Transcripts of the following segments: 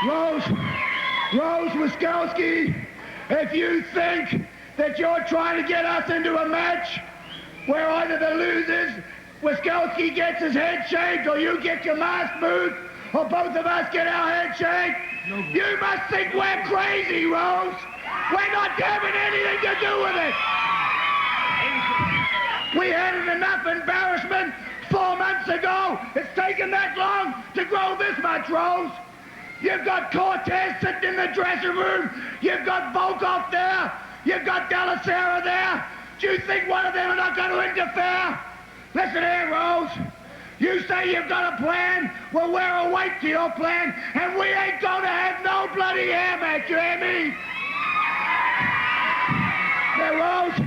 Rose Wiskowski, if you think that you're trying to get us into a match where either the losers, Wiskowski gets his head shaved or you get your mask moved or both of us get our head shaved, you must think we're crazy, Rose. We're not having anything to do with it. We had enough embarrassment 4 months ago. It's taken that long to grow this much, Rose. You've got Cortez sitting in the dressing room. You've got Volkov there. You've got Delasera there. Do you think one of them are not going to interfere? Listen here, Rose. You say you've got a plan. Well, we're awake to your plan, and we ain't going to have no bloody hair match, you hear me? Now, Rose,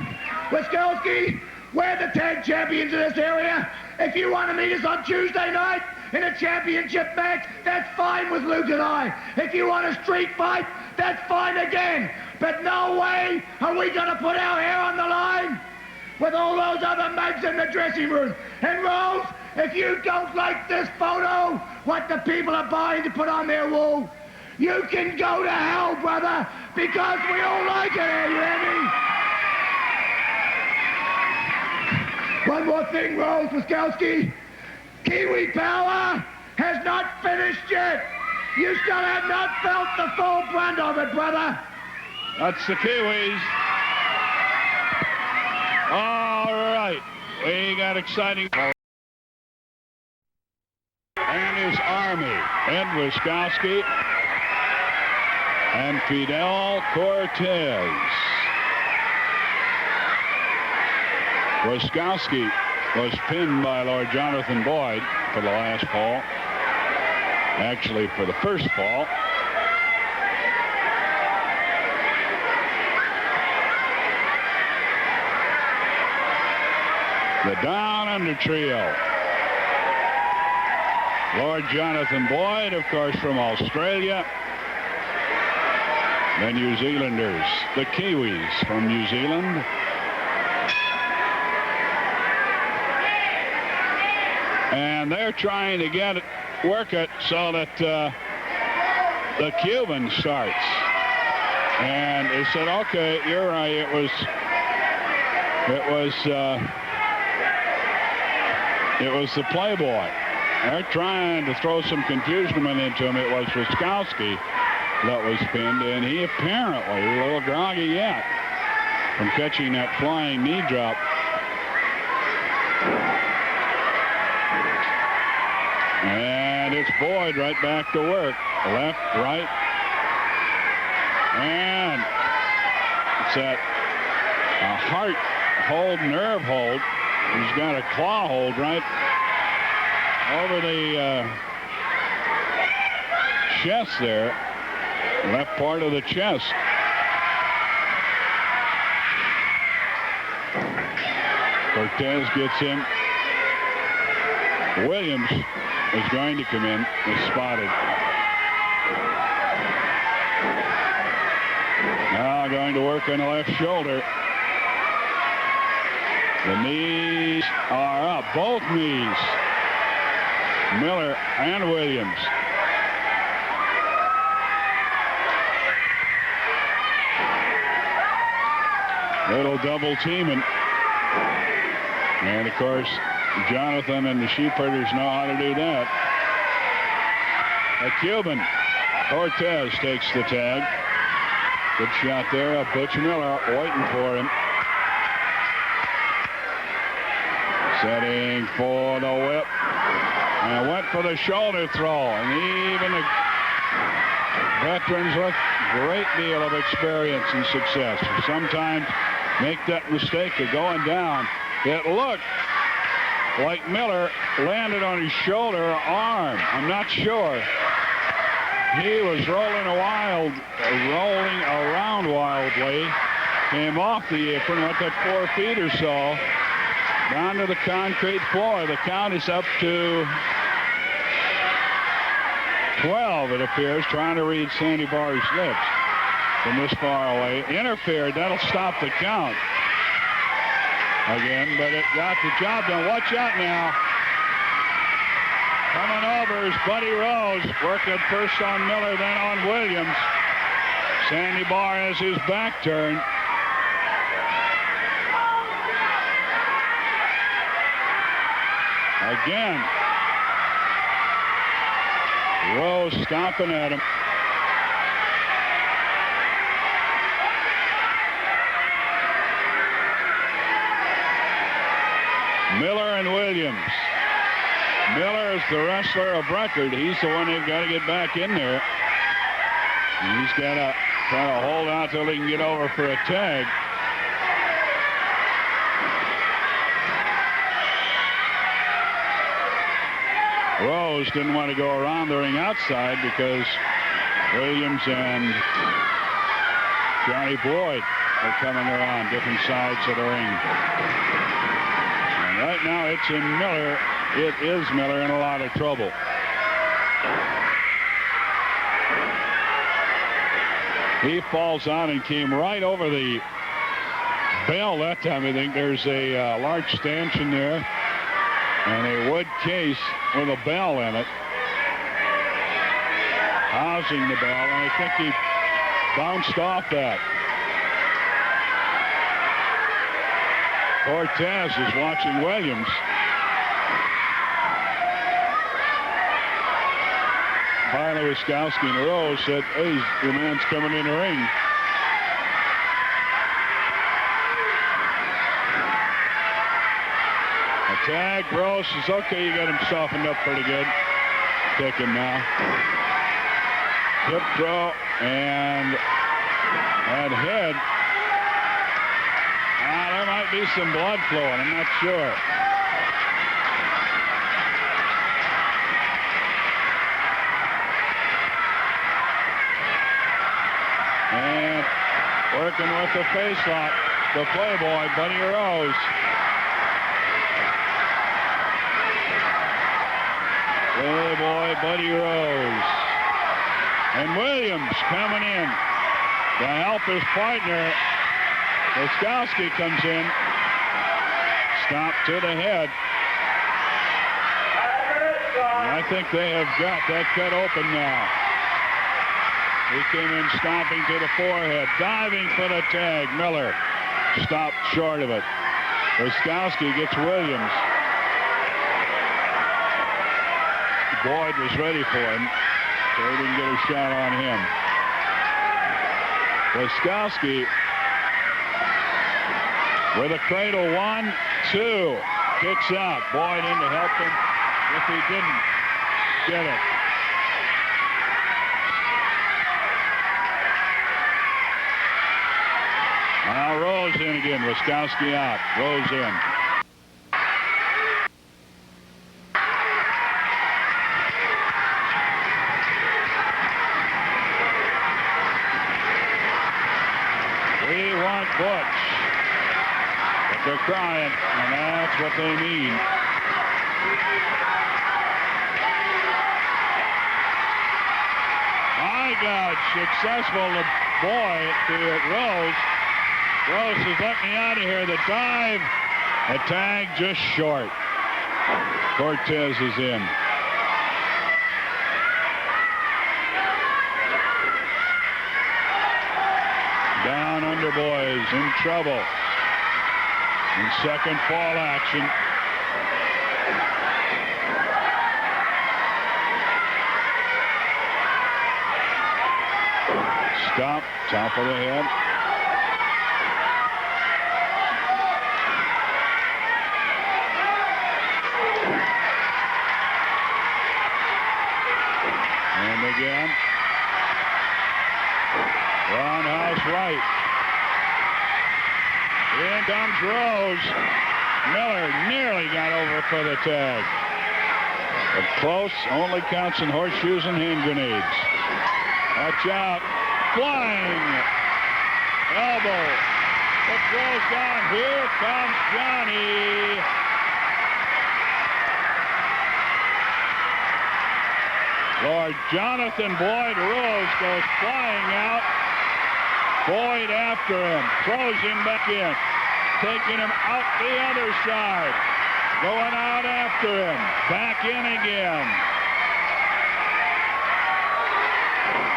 Wiskowski, we're the tag champions of this area. If you want to meet us on Tuesday night in a championship match, that's fine with Luke and I. If you want a street fight, that's fine again. But no way are we going to put our hair on the line with all those other mugs in the dressing room. And Rose, if you don't like this photo, what the people are buying to put on their wall, you can go to hell, brother, because we all like it here, you hear me? One more thing, Rose Wiskowski. Kiwi Power has not finished yet. You still have not felt the full brunt of it, brother. That's the Kiwis. All right. We got exciting. And his army. Ed Wiskowski and Fidel Cortez. Wiskowski was pinned by Lord Jonathan Boyd for the last fall. Actually, for the first fall. The Down Under Trio. Lord Jonathan Boyd, of course, from Australia. The New Zealanders, the Kiwis from New Zealand. And they're trying to work it so that the Cuban starts. And they said, okay, you're right. It was the Playboy. They're trying to throw some confusion into him. It was Wiskowski that was pinned, and he apparently, a little groggy yet, from catching that flying knee drop. And it's Boyd right back to work. Left, right. And it's that heart hold, nerve hold. He's got a claw hold right over the chest there. Left part of the chest. Cortez gets him. Williams is going to come in. Is spotted. Now going to work on the left shoulder. The knees are up. Both knees. Miller and Williams. Little double teaming. And of course, Jonathan and the Sheepherders know how to do that. A Cuban. Cortez takes the tag. Good shot there of Butch Miller waiting for him. Setting for the whip. And went for the shoulder throw. And even the veterans with a great deal of experience and success sometimes make that mistake of going down. It looked like Miller landed on his shoulder or arm. I'm not sure. He was rolling around wildly. Came off the apron, went that 4 feet or so, down to the concrete floor. The count is up to 12, it appears, trying to read Sandy Barr's lips from this far away. Interfered, that'll stop the count again, but it got the job done. Watch out now. Coming over is Buddy Rose, working first on Miller, then on Williams. Sandy Barr has his back turned. Again, Rose stomping at him. Miller and Williams. Miller is the wrestler of record. He's the one they've got to get back in there. And he's got to kind of hold out till he can get over for a tag. Rose didn't want to go around the ring outside because Williams and Johnny Boyd are coming around different sides of the ring. And right now it's in Miller. It is Miller in a lot of trouble. He falls out and came right over the bell that time. I think there's a large stanchion there and a wood case with a bell in it, housing the bell, and I think he bounced off that. Cortez is watching Williams. Finally, Wiskowski and Rose said, hey, your man's coming in the ring. A tag, Rose is okay. You got him softened up pretty good. Kick him now. Hip throw and that head. There might be some blood flowing. I'm not sure. And working with the face lock, the Playboy, Buddy Rose. Playboy, Buddy Rose. And Williams coming in to help his partner. Wiskowski comes in. Stop to the head. And I think they have got that cut open now. He came in stomping to the forehead, diving for the tag. Miller stopped short of it. Wiskowski gets Williams. Boyd was ready for him, so he didn't get a shot on him. Wiskowski with a cradle, 1, 2, kicks out. Boyd in to help him if he didn't get it. Now Rose in again. Wiskowski out. Rose in. We want Butch. But they're crying, and that's what they need. My God, successful to Boyd to Rose. Rose has let me out of here. The dive, a tag just short. Cortez is in. Down under boys, in trouble. In second fall action. Stop, top of the head. Again. Roundhouse right. In comes Rose. Miller nearly got over for the tag. But close, only counts in horseshoes and hand grenades. Watch out. Flying. Elbow. It throws down. Here comes Johnny. Lord Jonathan Boyd Rose goes flying out. Boyd after him. Throws him back in. Taking him out the other side. going out after him. Back in again.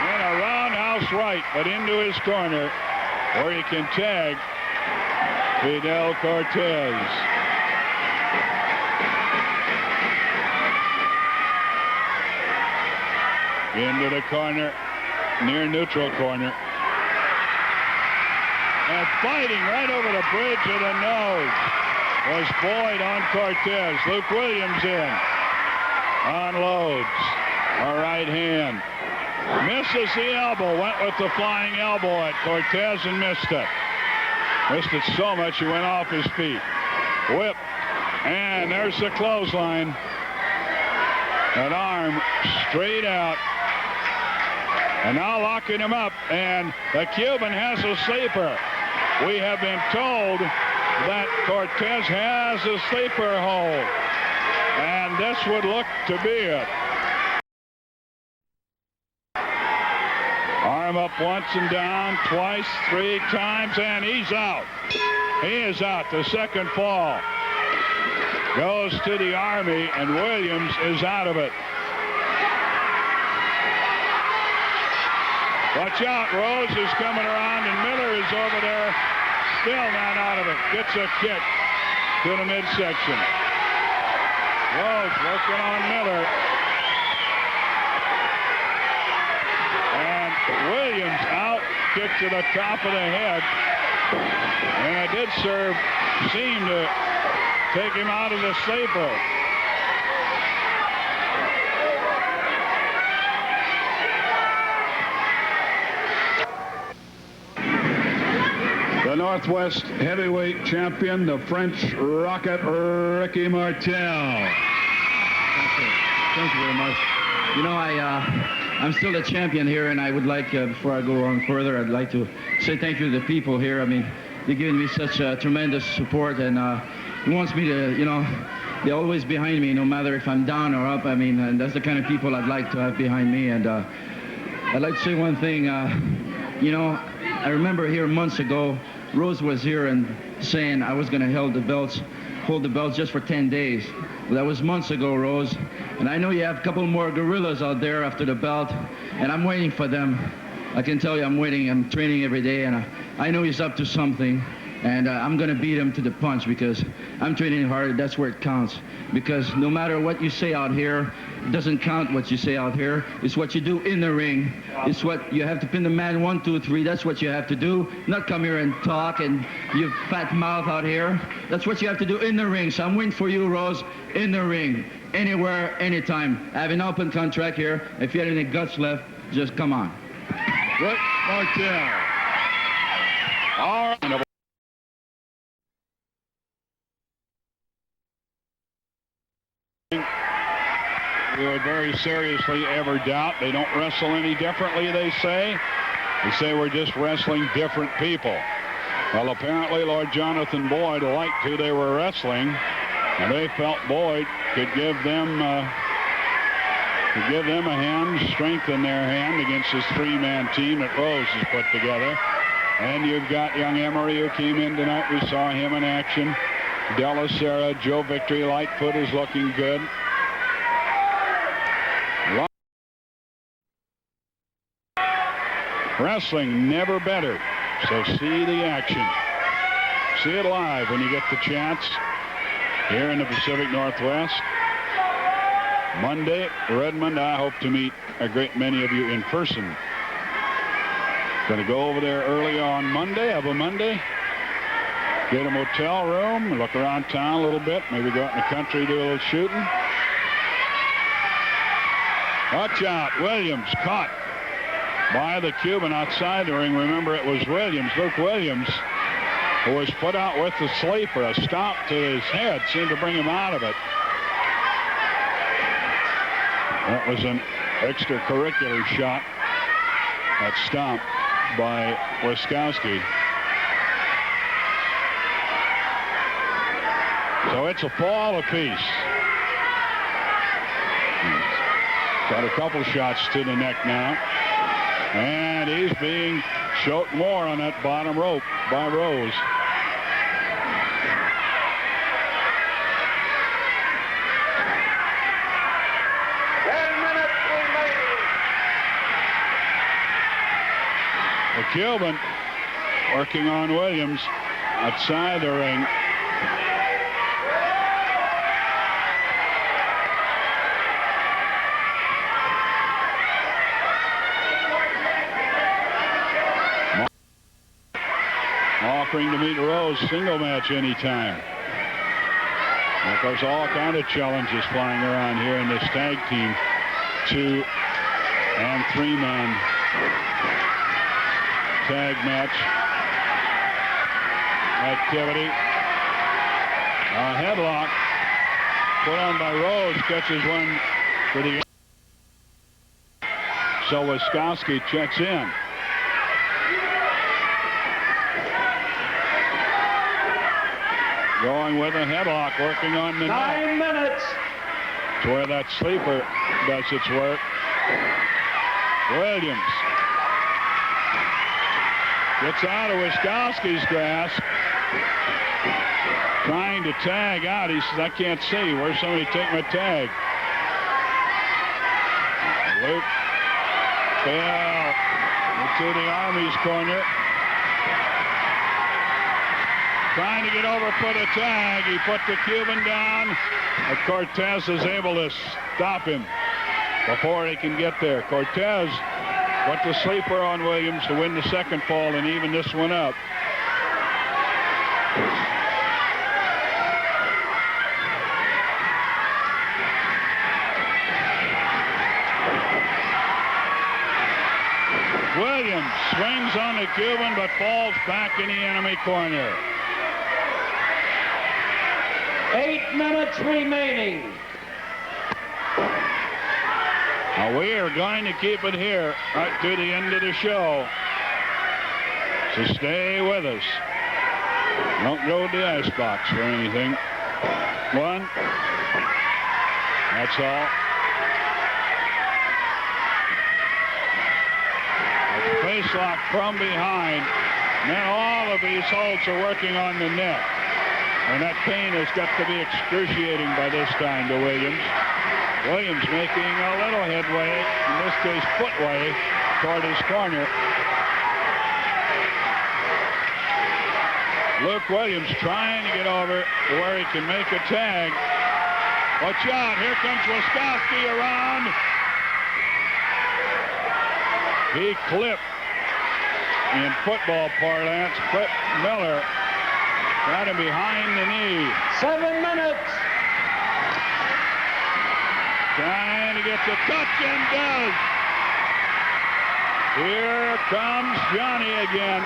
And a roundhouse right, but into his corner where he can tag Fidel Cortez. Into the corner, near neutral corner. And fighting right over the bridge of the nose was Boyd on Cortez. Luke Williams in. Unloads. A right hand. Misses the elbow. Went with the flying elbow at Cortez and missed it. Missed it so much he went off his feet. Whip. And there's the clothesline. An arm straight out. And now locking him up. And the Cuban has a sleeper. We have been told that Cortez has a sleeper hold. And this would look to be it. Arm up once and down, twice, 3 times, and he's out. He is out. The second fall goes to the Army, and Williams is out of it. Watch out, Rose is coming around, and Miller is over there, still not out of it. Gets a kick to the midsection. Rose working on Miller. And Williams out, kick to the top of the head. And it did seem to take him out of the sleeper. The Northwest heavyweight champion, the French rocket, Ricky Martel. Thank you very much. You know, I'm still the champion here, and I would like, before I go on further, I'd like to say thank you to the people here. I mean, they're giving me such tremendous support, and it wants me to, you know, they're always behind me, no matter if I'm down or up. I mean, and that's the kind of people I'd like to have behind me. And I'd like to say one thing. You know, I remember here months ago, Rose was here and saying I was going to hold the belts just for 10 days. Well, that was months ago, Rose. And I know you have a couple more gorillas out there after the belt, and I'm waiting for them. I can tell you I'm waiting. I'm training every day, and I know he's up to something. And I'm going to beat him to the punch because I'm training hard. That's where it counts. Because no matter what you say out here, it doesn't count what you say out here. It's what you do in the ring. It's what you have to pin the man 1, 2, 3. That's what you have to do. Not come here and talk and you fat mouth out here. That's what you have to do in the ring. So I'm waiting for you, Rose, in the ring. Anywhere, anytime. I have an open contract here. If you have any guts left, just come on. Rick Martel. All right. We would very seriously ever doubt. They don't wrestle any differently, they say. They say we're just wrestling different people. Well, apparently Lord Jonathan Boyd liked who they were wrestling, and they felt Boyd could give them a hand, strengthen their hand against this 3-man team that Rose has put together. And you've got young Emery who came in tonight. We saw him in action. Della Sera, Joe Victory, Lightfoot is looking good. Wrestling never better, so see the action. See it live when you get the chance here in the Pacific Northwest. Monday, Redmond, I hope to meet a great many of you in person. Going to go over there early on Monday, have a Monday, get a motel room, look around town a little bit, maybe go out in the country, do a little shooting. Watch out, Williams caught by the Cuban outside the ring. Remember, it was Williams, Luke Williams, who was put out with the sleeper. A stomp to his head seemed to bring him out of it. That was an extracurricular shot, that stomp by Wiskowski. So it's a fall apiece. Got a couple shots to the neck now. And he's being choked more on that bottom rope by Rose. The Cuban working on Williams outside the ring. Offering to meet Rose single match anytime. There's all kind of challenges flying around here in this tag team 2- and 3-man tag match activity. A headlock put on by Rose, catches one for the. So Wiskowski checks in. Going with a headlock, working on the 9 minutes. To where that sleeper does its work. Williams gets out of Wiskowski's grasp. Trying to tag out. He says, I can't see. Where's somebody take my tag? Luke fell into the Army's corner. Trying to get over for the tag. He put the Cuban down. But Cortez is able to stop him before he can get there. Cortez put the sleeper on Williams to win the second fall and even this one up. Williams swings on the Cuban but falls back in the enemy corner. 8 minutes remaining. Now we are going to keep it here right to the end of the show. So stay with us. Don't go to the icebox for anything. One. That's all. A face lock from behind. Now all of these holds are working on the neck. And that pain has got to be excruciating by this time to Williams. Williams making a little headway, in this case footway, toward his corner. Luke Williams trying to get over to where he can make a tag. Watch out, here comes Wiskowski around. He clipped, in football parlance, clipped Miller. Got him behind the knee. 7 minutes. Trying to get the touch and does. Here comes Johnny again.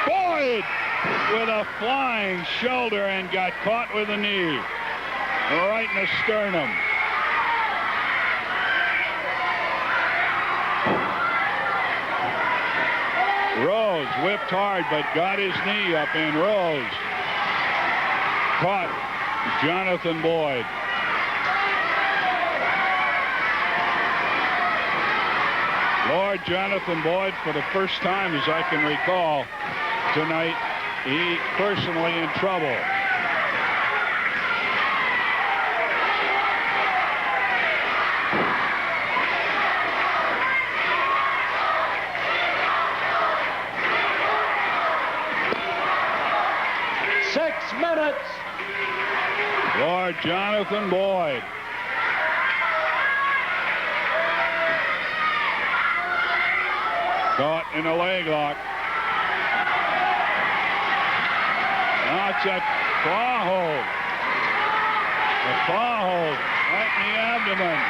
Boyd with a flying shoulder and got caught with a knee. Right in the sternum. Rose whipped hard, but got his knee up, and Rose caught Jonathan Boyd. Lord Jonathan Boyd, for the first time as I can recall tonight, he personally in trouble. Lord Jonathan Boyd. Caught in a leg lock. Now it's a claw hold. A claw hold right in the abdomen.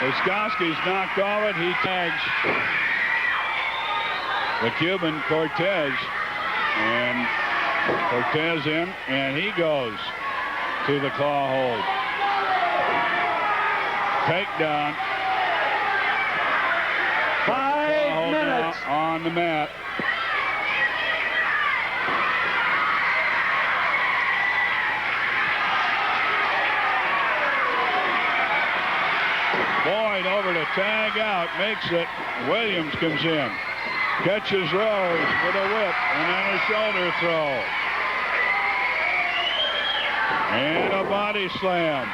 Wiskowski's knocked off it. He tags the Cuban Cortez. And Cortez in, and he goes to the claw hold. Takedown. 5 minutes. On the mat. Boyd over to tag out, makes it. Williams comes in. Catches Rose with a whip and then a shoulder throw. And a body slam.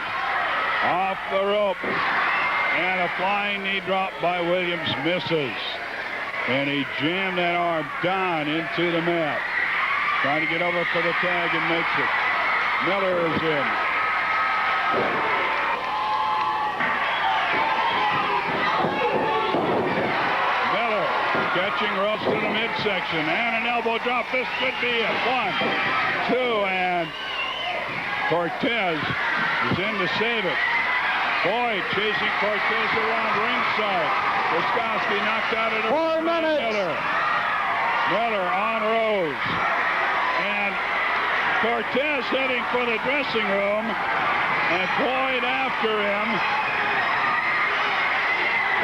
Off the rope. And a flying knee drop by Williams misses. And he jammed that arm down into the mat. Trying to get over for the tag and makes it. Miller is in. Miller catching Rose to the midsection. And an elbow drop. This could be it. 1, 2, and Cortez is in to save it. Boyd chasing Cortez around ringside. Wiskowski knocked out at 4 minutes. Miller on Rose. And Cortez heading for the dressing room. And Boyd after him.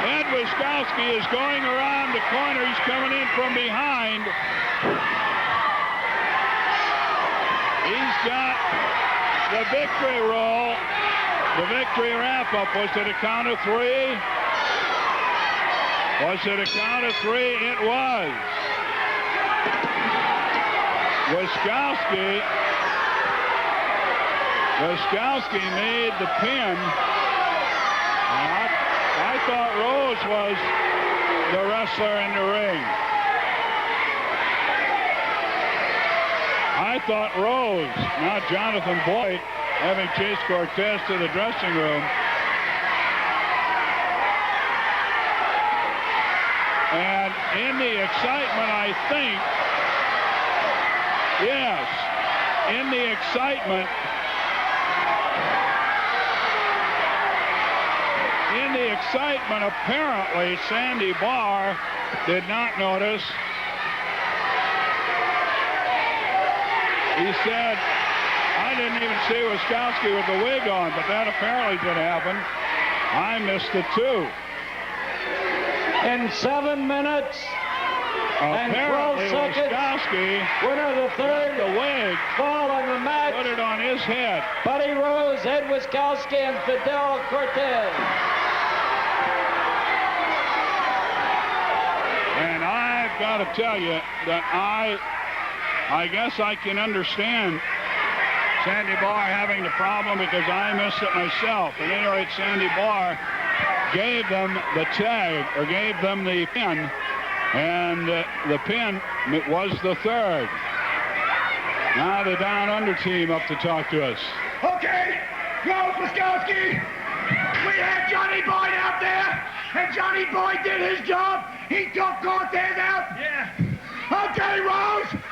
Ed Wiskowski is going around the corner. He's coming in from behind. He's got the victory roll. The victory wrap-up. Was it a count of 3? Was it a count of 3? It was. Wiskowski made the pin. I thought Rose was the wrestler in the ring. I thought Rose, not Jonathan Boyd, having chased Cortez to the dressing room. And in the excitement, I think, yes, in the excitement, apparently Sandy Barr did not notice. He said, I didn't even see Wiskowski with the wig on, but that apparently did happen. I missed it too. In 7 minutes and 12 seconds, Wiskowski, winner of the third, the wig, following the match, put it on his head. Buddy Rose, Ed Wiskowski, and Fidel Cortez. And I've got to tell you that I guess I can understand Sandy Barr having the problem because I missed it myself. At any rate, Sandy Barr gave them the tag, or gave them the pin, and the pin was the third. Now the Down Under team up to talk to us. Okay, Rose Wiskowski, we had Johnny Boyd out there, and Johnny Boyd did his job. He took Cortez out. Yeah. Okay, Rose.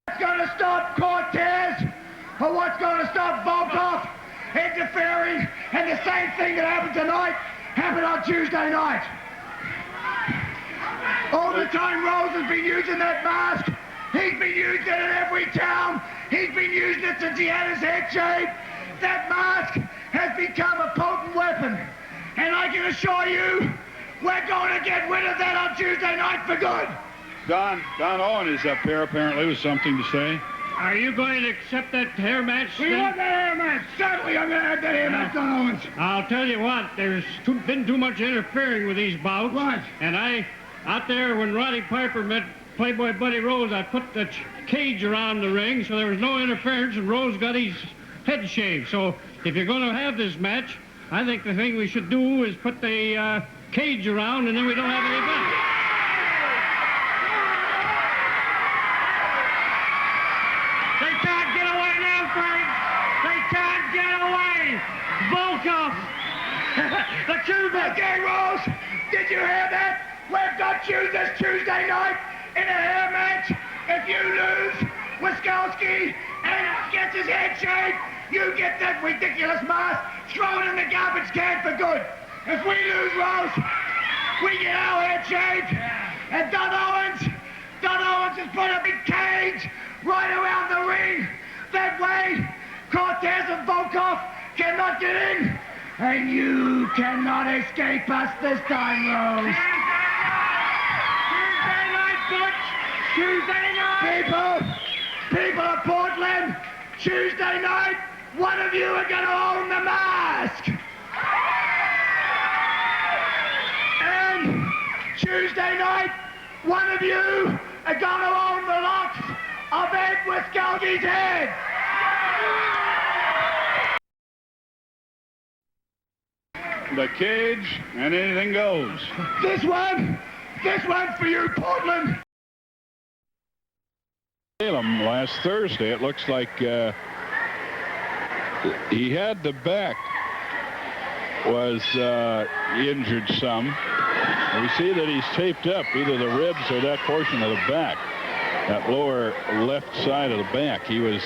What's going to stop Cortez, or what's going to stop Volkov interfering? And the same thing that happened tonight happened on Tuesday night. All the time Rose has been using that mask. He's been using it in every town. He's been using it since he had his head shaved. That mask has become a potent weapon. And I can assure you, we're going to get rid of that on Tuesday night for good. Don Owen is up here apparently with something to say. Are you going to accept that hair match? We want that hair match. Certainly I'm going to have that hair match, Don Owens. I'll tell you what, there's been too much interfering with these bouts. Right. And out there when Roddy Piper met Playboy Buddy Rose, I put the cage around the ring so there was no interference, and Rose got his head shaved. So if you're going to have this match, I think the thing we should do is put the cage around, and then we don't have any match. They can't get away now, Frank. They can't get away. Volkov. The Cuban. Okay, Rose, did you hear that? We've got you this Tuesday night in a hair match. If you lose, Wiskowski and gets his head shaved, you get that ridiculous mask thrown in the garbage can for good. If we lose, Rose, we get our head shaved. And Don Owens has put a big cage right around the ring. That way, Cortez and Volkov cannot get in. And you cannot escape us this time, Rose. Tuesday night, Butch. Tuesday night. People of Portland, Tuesday night, one of you are going to own the mask. And Tuesday night, one of you are going to own the locks of Ed Wiskowski's head. the cage, and anything goes. This one's for you, Portland. Salem last Thursday, it looks like he had the back was injured some. We see that he's taped up either the ribs or that portion of the back, that lower left side of the back. He was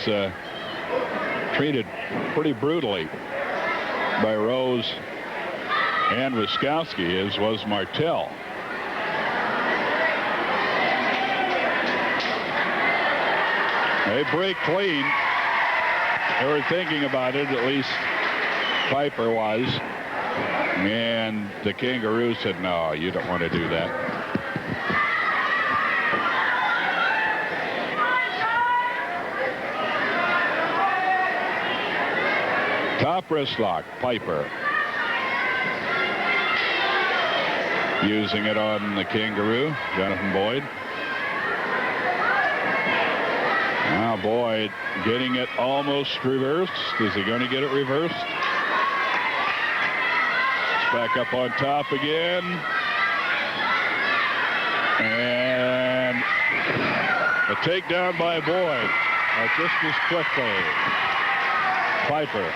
treated pretty brutally by Rose and Wiskowski, as was Martel. They break clean. They were thinking about it, at least Piper was. And the Kangaroo said, no, you don't want to do that. Top wrist lock, Piper. Using it on the Kangaroo, Jonathan Boyd. Now Boyd getting it almost reversed. Is he going to get it reversed? It's back up on top again. And a takedown by Boyd. Just as quickly. Piper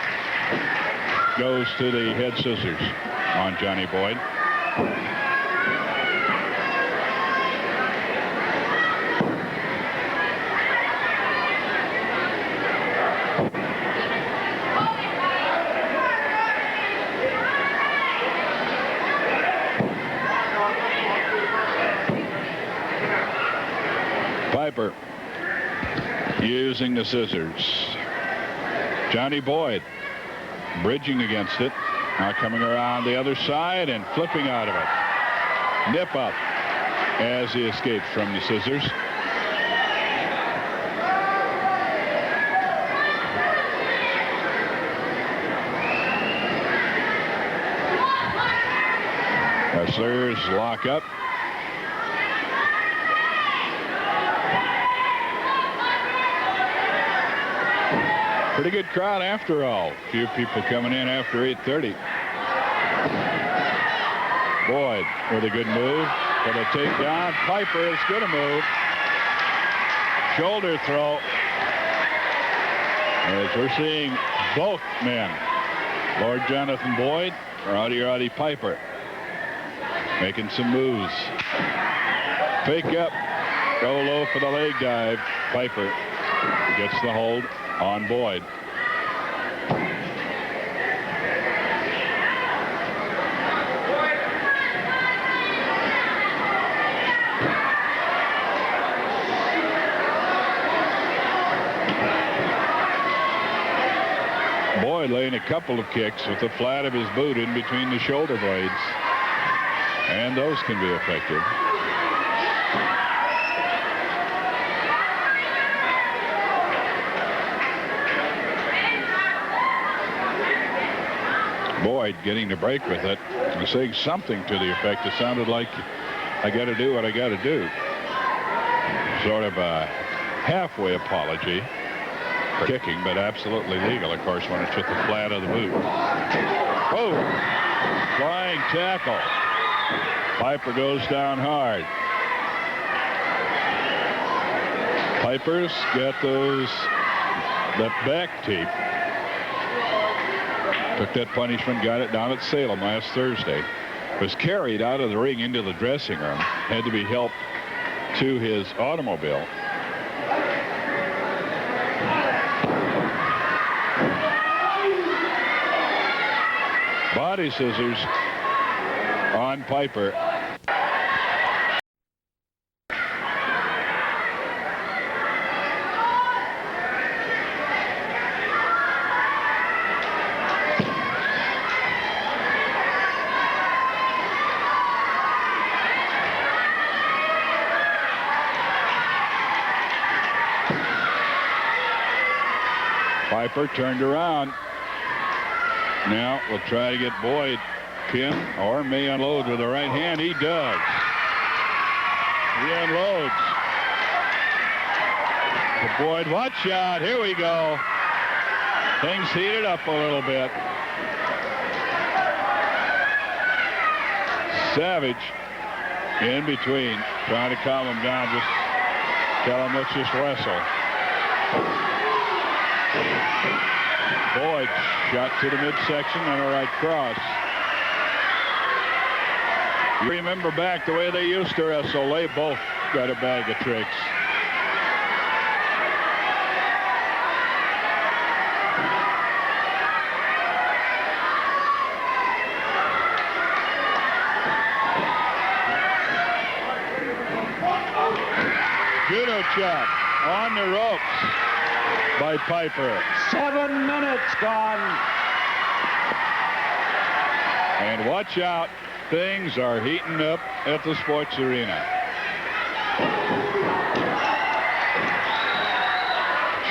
goes to the head scissors on Johnny Boyd. Piper using the scissors. Johnny Boyd bridging against it. Now coming around the other side and flipping out of it. Nip up as he escapes from the scissors. Wrestlers lock up. Pretty good crowd after all. Few people coming in after 8:30. Boyd with a good move. For the takedown. Piper is going to move. Shoulder throw. As we're seeing both men. Lord Jonathan Boyd, Roddy Piper. Making some moves. Fake up. Go low for the leg dive. Piper gets the hold on Boyd. Boyd laying a couple of kicks with the flat of his boot in between the shoulder blades. And those can be effective. Boyd getting the break with it and saying something to the effect. It sounded like, I got to do what I got to do. Sort of a halfway apology for kicking, but absolutely legal, of course, when it's with the flat of the boot. Oh, flying tackle. Piper goes down hard. Piper's got that back tape. Took that punishment, got it down at Salem last Thursday. Was carried out of the ring into the dressing room. Had to be helped to his automobile. Body scissors on Piper. Piper turned around. Now we'll try to get Boyd pinned, or may unload with the right hand. He does. He unloads. The Boyd, watch out. Here we go. Things heated up a little bit. Savage in between, trying to calm him down. Just tell him, let's just wrestle. Boyd shot to the midsection and a right cross. You remember back the way they used to wrestle, they both got a bag of tricks. Judo chop on the ropes by Piper. 7 minutes gone. And watch out, things are heating up at the sports arena.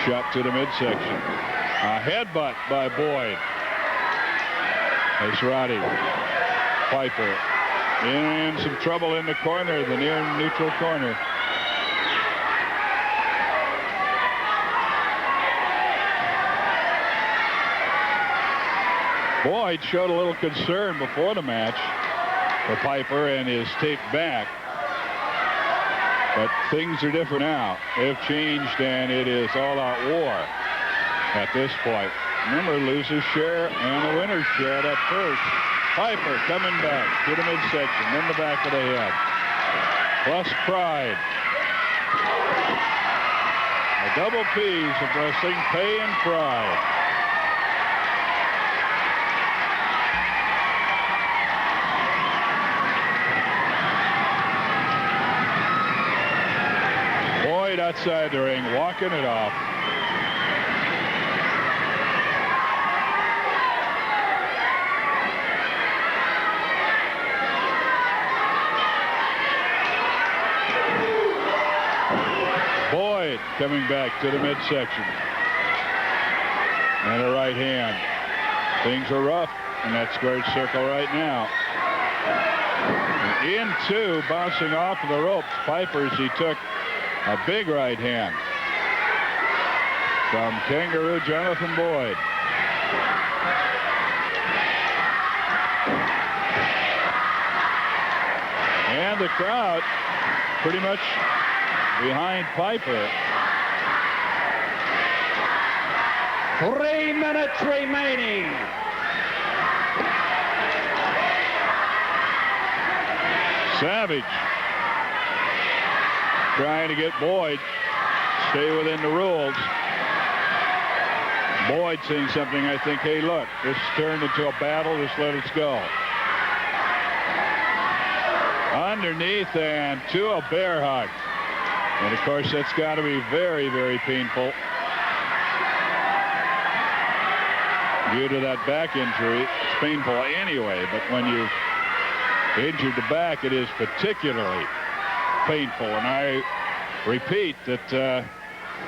Shot to the midsection. A headbutt by Boyd. As Roddy. Piper in some trouble in the corner, the near neutral corner. Boyd showed a little concern before the match for Piper and is taped back. But things are different now. They've changed, and it is all-out war at this point. Remember, loser's share and the winner's share at first. Piper coming back to the midsection, then the back of the head. Plus pride. A double P's of wrestling, pay and pride. Outside the ring, walking it off. Boyd coming back to the midsection. And a right hand. Things are rough in that squared circle right now. Into, bouncing off of the ropes, Piper's, he took a big right hand from Kangaroo Jonathan Boyd. And the crowd pretty much behind Piper. 3 minutes remaining. Savage trying to get Boyd stay within the rules. Boyd saying something, I think, hey, look, this turned into a battle, just let us go. Underneath and to a bear hug. And, of course, that's got to be very, very painful due to that back injury. It's painful anyway, but when you've injured the back, it is particularly painful. And I repeat that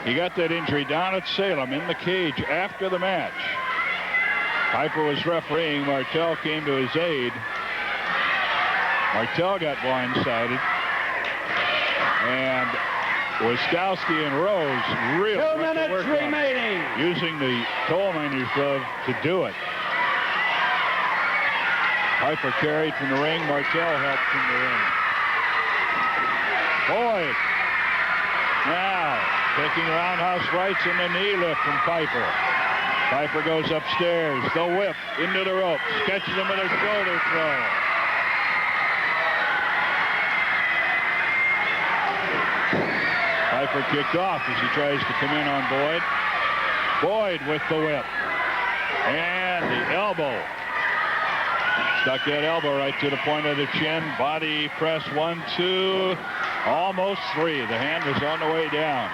he got that injury down at Salem in the cage after the match. Piper was refereeing. Martel came to his aid. Martel got blindsided. And Wiskowski and Rose really 2 minutes remaining. Using the coal miner's glove to do it. Piper carried from the ring. Martel helped from the ring. Boyd now taking roundhouse rights and a knee lift from Piper. Piper goes upstairs. The whip into the ropes. Catches him with a shoulder throw. Piper kicked off as he tries to come in on Boyd. Boyd with the whip. And the elbow. Stuck that elbow right to the point of the chin. Body press 1, 2, almost 3. The hand was on the way down.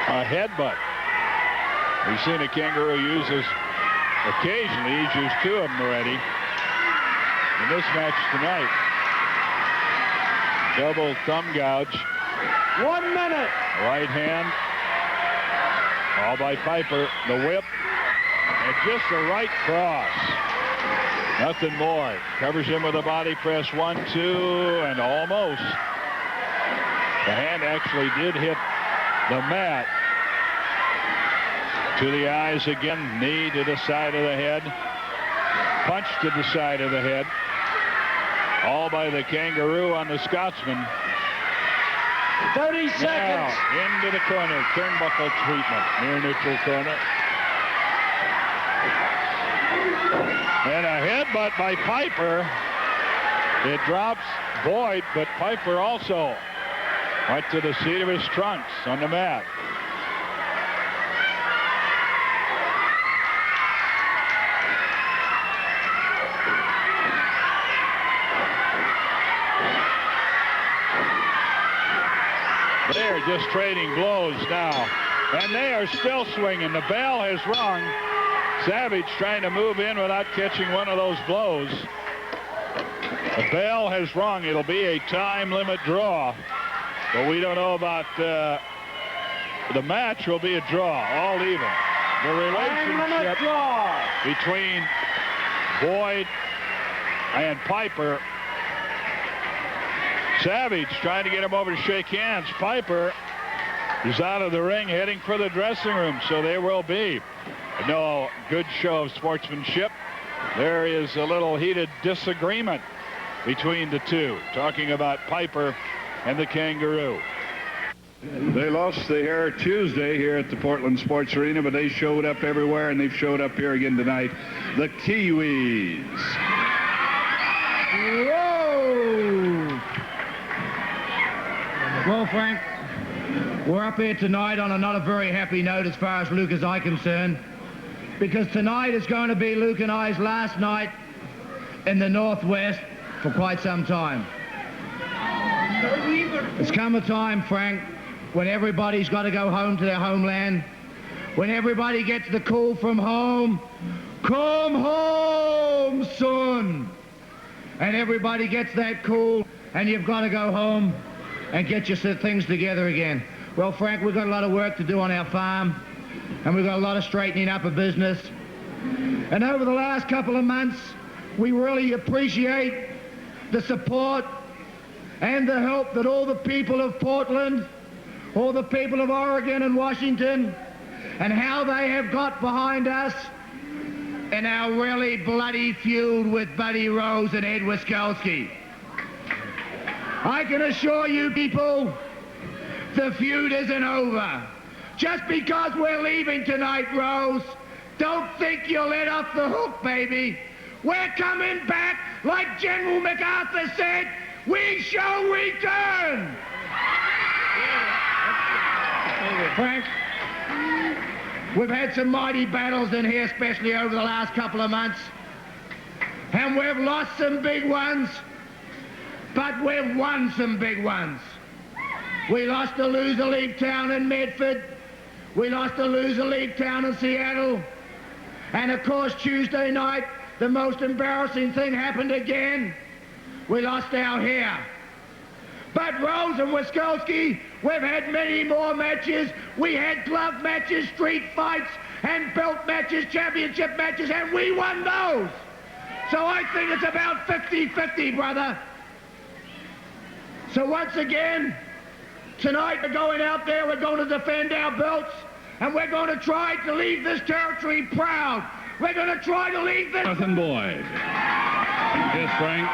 A headbutt. We've seen a Kangaroo use this occasionally. He's used 2 of them already in this match tonight. Double thumb gouge. 1 minute. Right hand. All by Piper. The whip. And just a right cross. Nothing more. Covers him with a body press. 1, 2, and almost. The hand actually did hit the mat. To the eyes again. Knee to the side of the head. punch to the side of the head. All by the Kangaroo on the Scotsman. 30 seconds. Now, into the corner. Turnbuckle treatment. Near neutral corner. And a headbutt by Piper. It drops Boyd, but Piper also went to the seat of his trunks on the mat. They're just trading blows now. And they are still swinging. The bell has rung. Savage trying to move in without catching one of those blows. The bell has rung. It'll be a time limit draw. But we don't know about the match. Will be a draw, all even. The relationship between Boyd and Piper. Savage trying to get him over to shake hands. Piper is out of the ring heading for the dressing room, so there will be no good show of sportsmanship. There is a little heated disagreement between the two, talking about Piper and the Kangaroo. They lost the hair Tuesday here at the Portland Sports Arena, but they showed up everywhere, and they've showed up here again tonight. The Kiwis. Whoa! Well, Frank, we're up here tonight on a not a very happy note as far as Luke and I are concerned, because tonight is going to be Luke and I's last night in the Northwest for quite some time. It's come a time, Frank, when everybody's got to go home to their homeland, when everybody gets the call from home, come home, son, and everybody gets that call, and you've got to go home and get your things together again. Well, Frank, we've got a lot of work to do on our farm, and we've got a lot of straightening up of business. And over the last couple of months, we really appreciate the support and the help that all the people of Portland, all the people of Oregon and Washington, and how they have got behind us in our really bloody feud with Buddy Rose and Ed Wiskowski. I can assure you people, the feud isn't over. Just because we're leaving tonight, Rose, don't think you'll let off the hook, baby. We're coming back, like General MacArthur said, we shall return. Frank, we've had some mighty battles in here, especially over the last couple of months. And we've lost some big ones, but we've won some big ones. We lost to Loser League Town in Medford. We lost to Loser League Town in Seattle. And of course, Tuesday night, the most embarrassing thing happened again. We lost our hair. But Rose and Wiskowski, we've had many more matches. We had glove matches, street fights, and belt matches, championship matches, and we won those. So I think it's about 50-50, brother. So once again, tonight we're going out there, we're going to defend our belts, and we're going to try to leave this territory proud. We're going to try to leave this... Jonathan Boyd. Yes, Frank.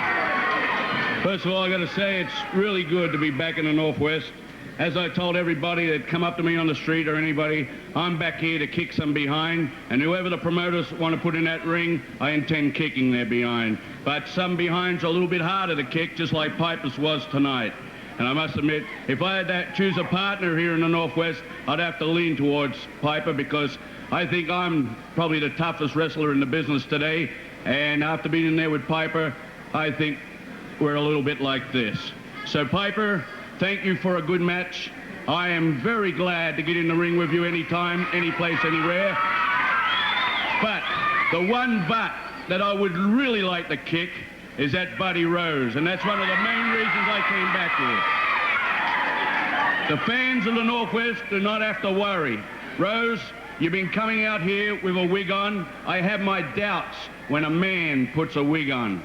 First of all, I got to say it's really good to be back in the Northwest. As I told everybody that come up to me on the street or anybody, I'm back here to kick some behind, and whoever the promoters want to put in that ring, I intend kicking their behind. But some behinds are a little bit harder to kick, just like Piper's was tonight. And I must admit, if I had to choose a partner here in the Northwest, I'd have to lean towards Piper, because I think I'm probably the toughest wrestler in the business today. And after being in there with Piper, I think we're a little bit like this. So Piper, thank you for a good match. I am very glad to get in the ring with you anytime, any place, anywhere. But the one but that I would really like to kick is that Buddy Rose, and that's one of the main reasons I came back here. The fans of the Northwest do not have to worry. Rose, you've been coming out here with a wig on. I have my doubts when a man puts a wig on.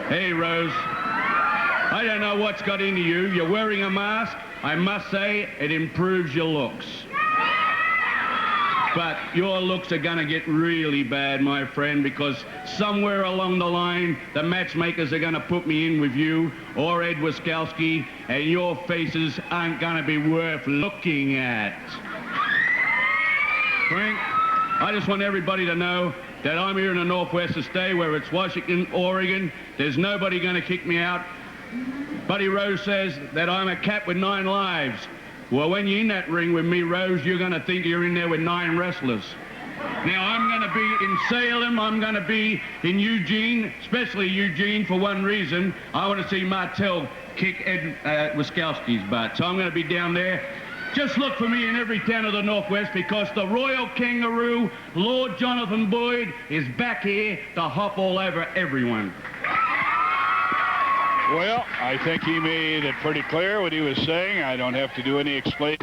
Hey, Rose, I don't know what's got into you. You're wearing a mask. I must say, it improves your looks. But your looks are going to get really bad, my friend, because somewhere along the line, the matchmakers are going to put me in with you or Ed Wiskowski, and your faces aren't going to be worth looking at. Frank, I just want everybody to know that I'm here in the Northwest to stay, where it's Washington, Oregon. There's nobody going to kick me out. Buddy Rose says that I'm a cat with 9 lives. Well, when you're in that ring with me, Rose, you're going to think you're in there with 9 wrestlers. Now, I'm going to be in Salem. I'm going to be in Eugene, especially Eugene, for one reason. I want to see Martel kick Ed Wiskowski's butt. So I'm going to be down there. Just look for me in every town of the Northwest, because the Royal Kangaroo, Lord Jonathan Boyd, is back here to hop all over everyone. Well, I think he made it pretty clear what he was saying. I don't have to do any explaining.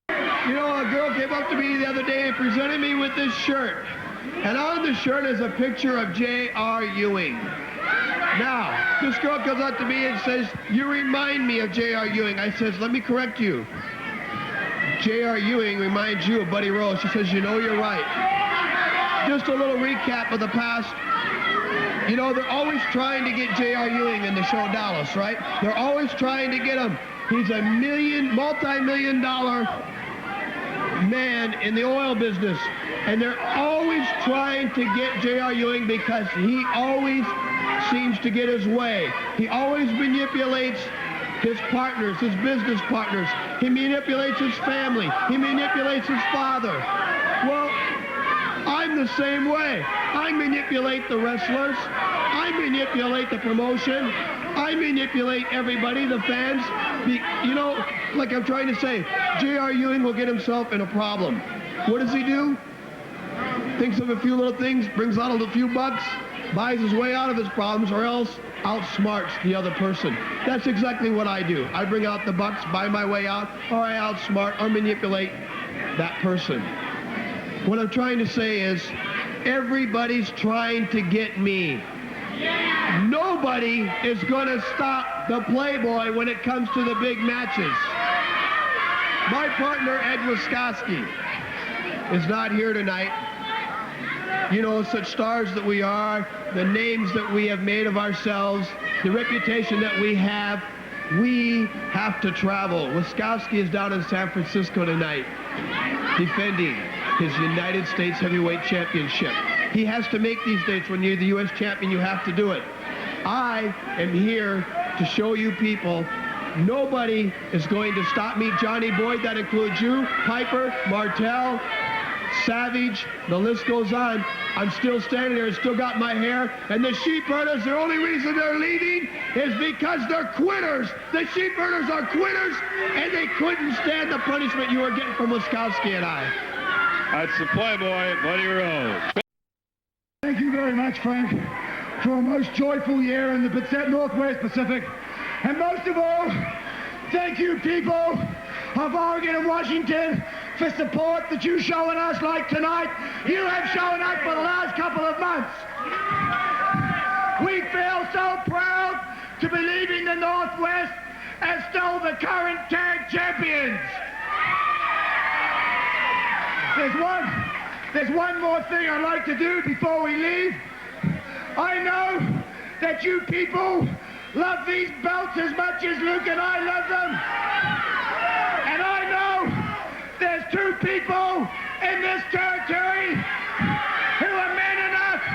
You know, a girl came up to me the other day and presented me with this shirt. And on the shirt is a picture of J.R. Ewing. Now, this girl comes up to me and says, "You remind me of J.R. Ewing." I says, "Let me correct you. J.R. Ewing reminds you of Buddy Rose." She says, "You know, you're right." Just a little recap of the past. You know, they're always trying to get J.R. Ewing in the show Dallas, right? They're always trying to get him. He's a multi-million-dollar man in the oil business. And they're always trying to get J.R. Ewing because he always seems to get his way. He always manipulates his partners, his business partners. He manipulates his family. He manipulates his father. Well, I'm the same way. I manipulate the wrestlers. I manipulate the promotion. I manipulate everybody, the fans. You know, like I'm trying to say, J.R. Ewing will get himself in a problem. What does he do? Thinks of a few little things, brings out a few bucks, buys his way out of his problems, or else outsmarts the other person. That's exactly what I do. I bring out the bucks, buy my way out, or I outsmart or manipulate that person. What I'm trying to say is, everybody's trying to get me. Nobody is going to stop the Playboy when it comes to the big matches. My partner, Ed Wiskowski, is not here tonight. You know, such stars that we are, the names that we have made of ourselves, the reputation that we have to travel. Wiskowski is down in San Francisco tonight, defending his United States Heavyweight Championship. He has to make these dates. When you're the U.S. champion, you have to do it. I am here to show you people, nobody is going to stop me. Johnny Boyd, that includes you, Piper, Martel, Savage, the list goes on. I'm still standing there, still got my hair. And the Sheepherders, the only reason they're leaving is because they're quitters. The Sheepherders are quitters, and they couldn't stand the punishment you were getting from Wiskowski and I. That's the Playboy, Buddy Rose. Thank you very much, Frank, for a most joyful year in the Northwest Pacific. And most of all, thank you, people of Oregon and Washington, for support that you're showing us like tonight. You have shown us for the last couple of months. We feel so proud to be leaving the Northwest as still the current tag champions. There's one more thing I'd like to do before we leave. I know that you people love these belts as much as Luke and I love them. And I know there's 2 people in this territory who are men enough,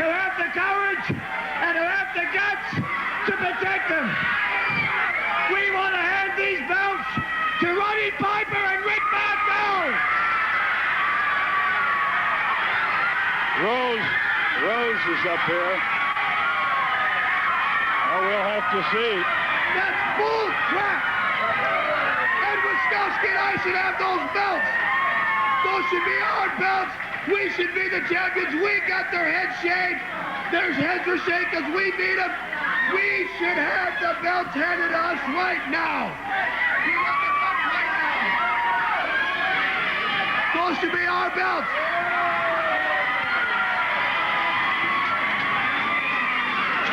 who have the courage and who have the guts to protect them. We want to hand these belts to Roddy Piper and Rick Martel. Rose is up here. Oh, we'll have to see. That's bull crap. Ed Wiskowski and I should have those belts. Those should be our belts. We should be the champions. We got their heads shaved. Their heads were shaved because we beat them. We should have the belts handed to us right now. We want the belts right now. Those should be our belts.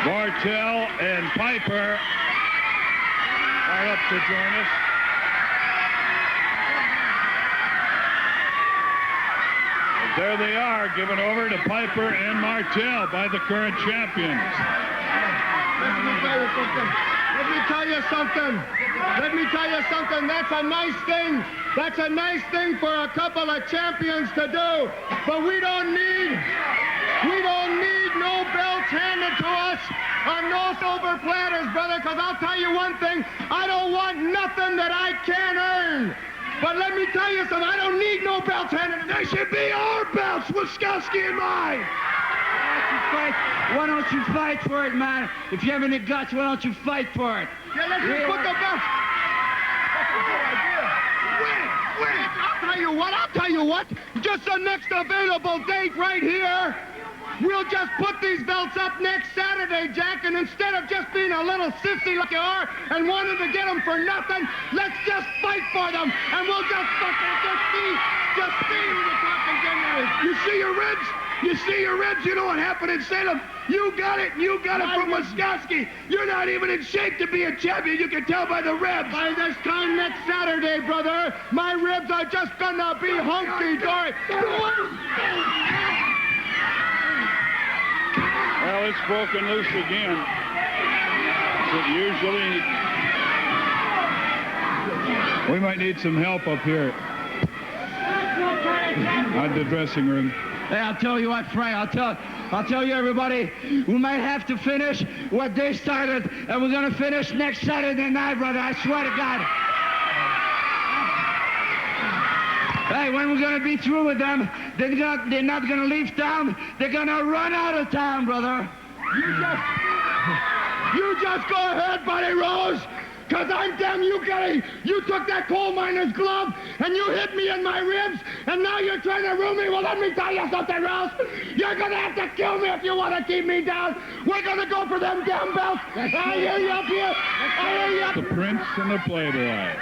Martel and Piper are up to join us. There they are, given over to Piper and Martel by the current champions. Let me tell you something. That's a nice thing. That's a nice thing for a couple of champions to do. But we don't need no belts handed to us on no silver platters, brother, because I'll tell you one thing. I don't want nothing that I can't earn. But let me tell you something. I don't need no belts handed to me. They should be our belts, Wiskowski and mine. Why don't you fight for it, man? If you have any guts, why don't you fight for it? Yeah, let's just put the belts. That's a good idea. Win. I'll tell you what. Just the next available date right here. We'll just put these belts up next Saturday, Jack, and instead of just being a little sissy like you are and wanting to get them for nothing, let's just fight for them, and we'll just see who the top contender is. You see your ribs? You know what happened in Salem? You got it from Wiskowski. You're not even in shape to be a champion. You can tell by the ribs. By this time next Saturday, brother, my ribs are just gonna be hunky-dory. Well, it's broken loose again. Usually, we might need some help up here at the dressing room. Hey, I'll tell you what, Frank, I'll tell you, everybody, we might have to finish what they started, and we're going to finish next Saturday night, brother. I swear to God. Hey, when we're going to be through with them, they're not going to leave town. They're going to run out of town, brother. You just go ahead, Buddy Rose. Because I'm damn you, Gary. You took that coal miner's glove, and you hit me in my ribs, and now you're trying to ruin me. Well, let me tell you something, Rose. You're going to have to kill me if you want to keep me down. We're going to go for them damn belts. I hear you up here. The Prince and the Playboy.